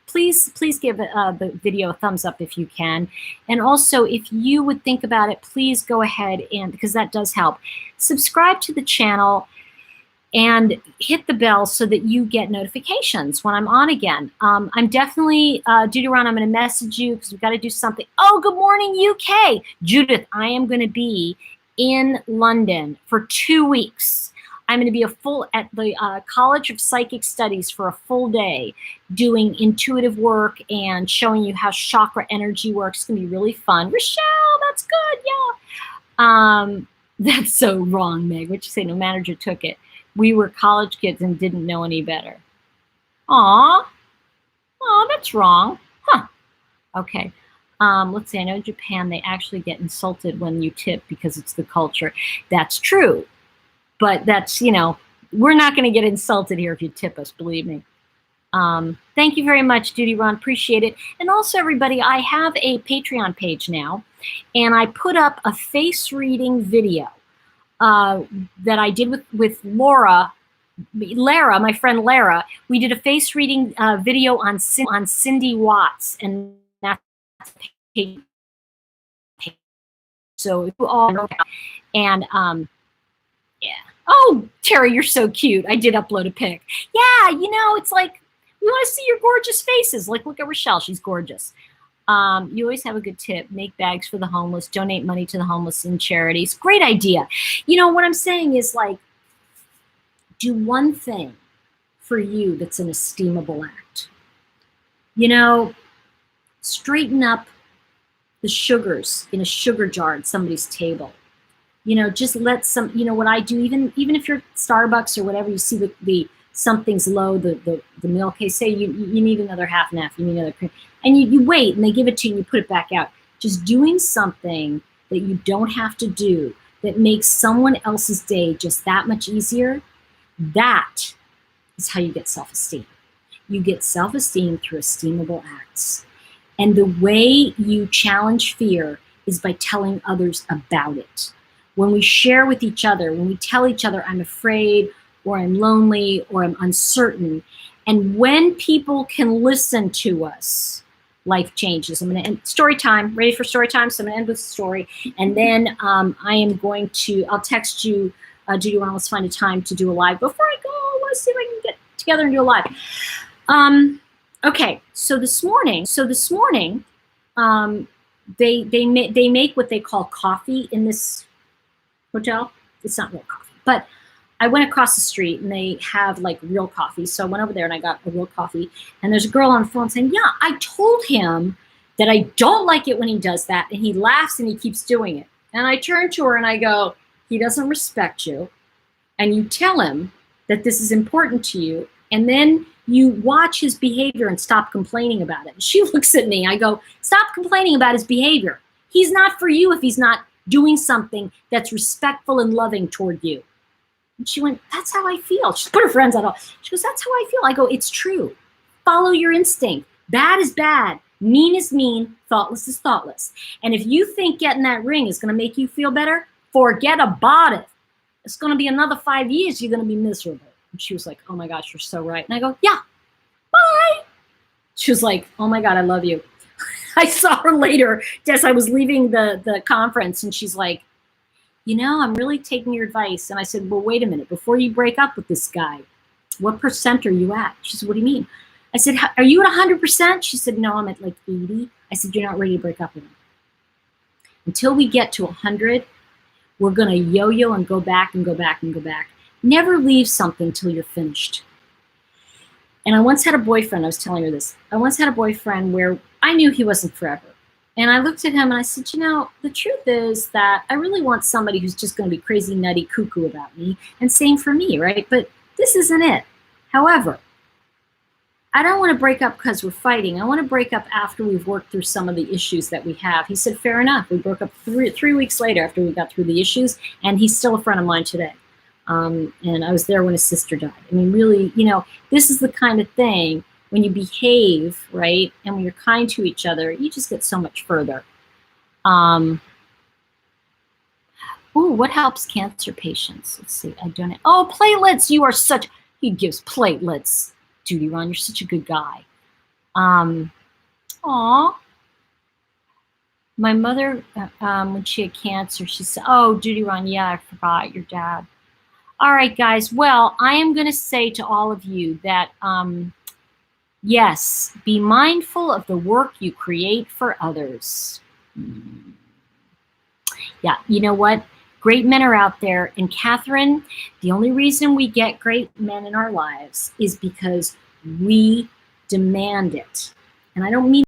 Please give the video a thumbs up if you can. And also, if you would think about it, please go ahead and, because that does help, subscribe to the channel and hit the bell so that you get notifications when I'm on again. I'm definitely, Deuteron, I'm going to message you because we've got to do something. Oh, good morning, UK. Judith, I am going to be in London for 2 weeks. I'm going to be at the College of Psychic Studies for a full day doing intuitive work and showing you how chakra energy works. It's going to be really fun. Rochelle, that's good. Yeah. That's so wrong, Meg. What you say? No manager took it. We were college kids and didn't know any better. Aw. Oh, that's wrong. Huh. Okay. Let's see. I know in Japan, they actually get insulted when you tip because it's the culture. That's true. But that's, you know, we're not going to get insulted here if you tip us, believe me. Thank you very much, Duty Ron. Appreciate it. And also, everybody, I have a Patreon page now, and I put up a face reading video that I did with Lara, my friend Lara. We did a face reading video on Cindy Watts, and that's so you all know that. And yeah. Oh, Terry, you're so cute. I did upload a pic. Yeah, you know, it's like, we want to see your gorgeous faces. Like, look at Rochelle. She's gorgeous. You always have a good tip. Make bags for the homeless. Donate money to the homeless and charities. Great idea. You know, what I'm saying is, like, do one thing for you that's an esteemable act. You know, straighten up the sugars in a sugar jar at somebody's table. You know, just let some, you know, what I do, even if you're at Starbucks or whatever, you see the something's low, the milk, hey, say you need another half and half, you need another cream, and you wait and they give it to you and you put it back out. Just doing something that you don't have to do that makes someone else's day just that much easier, that is how you get self-esteem. You get self-esteem through esteemable acts. And the way you challenge fear is by telling others about it. When we share with each other, when we tell each other, I'm afraid, or I'm lonely, or I'm uncertain, and when people can listen to us, life changes. I'm going to end story time. Ready for story time? So I'm going to end with a story, and then I am going to, I'll text you, do you want to find a time to do a live? Before I go, let's see if I can get together and do a live. Okay, so this morning, they make what they call coffee in this hotel. It's not real coffee, but I went across the street and they have like real coffee. So I went over there and I got a real coffee. And there's a girl on the phone saying, yeah, I told him that I don't like it when he does that. And he laughs and he keeps doing it. And I turn to her and I go, he doesn't respect you. And you tell him that this is important to you. And then you watch his behavior and stop complaining about it. She looks at me. I go, stop complaining about his behavior. He's not for you if he's not doing something that's respectful and loving toward you. And she went, that's how I feel. She put her friends out all. She goes, that's how I feel. I go, it's true. Follow your instinct. Bad is bad. Mean is mean. Thoughtless is thoughtless. And if you think getting that ring is going to make you feel better, forget about it. It's going to be another 5 years. You're going to be miserable. And she was like, oh my gosh, you're so right. And I go, yeah, bye. She was like, oh my God, I love you. I saw her later as I was leaving the conference, and she's like, you know, I'm really taking your advice. And I said, well, wait a minute. Before you break up with this guy, what percent are you at? She said, what do you mean? I said, are you at 100%? She said, no, I'm at like 80. I said, you're not ready to break up with him. Until we get to 100, we're going to yo-yo and go back and go back and go back. Never leave something till you're finished. And I once had a boyfriend, I was telling her this. I once had a boyfriend where I knew he wasn't forever. And I looked at him and I said, you know, the truth is that I really want somebody who's just going to be crazy, nutty, cuckoo about me. And same for me, right? But this isn't it. However, I don't want to break up because we're fighting. I want to break up after we've worked through some of the issues that we have. He said, fair enough. We broke up three weeks later after we got through the issues, and he's still a friend of mine today. And I was there when his sister died. I mean, really, this is the kind of thing when you behave, right, and when you're kind to each other, you just get so much further. Ooh, what helps cancer patients? Let's see. I donate. Oh, platelets. You are such. He gives platelets. Judy Ron, you're such a good guy. Aw. My mother, when she had cancer, she said, oh, Judy Ron, yeah, I forgot your dad. All right, guys. Well, I am going to say to all of you that, yes, be mindful of the work you create for others. Yeah, you know what? Great men are out there. And Catherine, the only reason we get great men in our lives is because we demand it. And I don't mean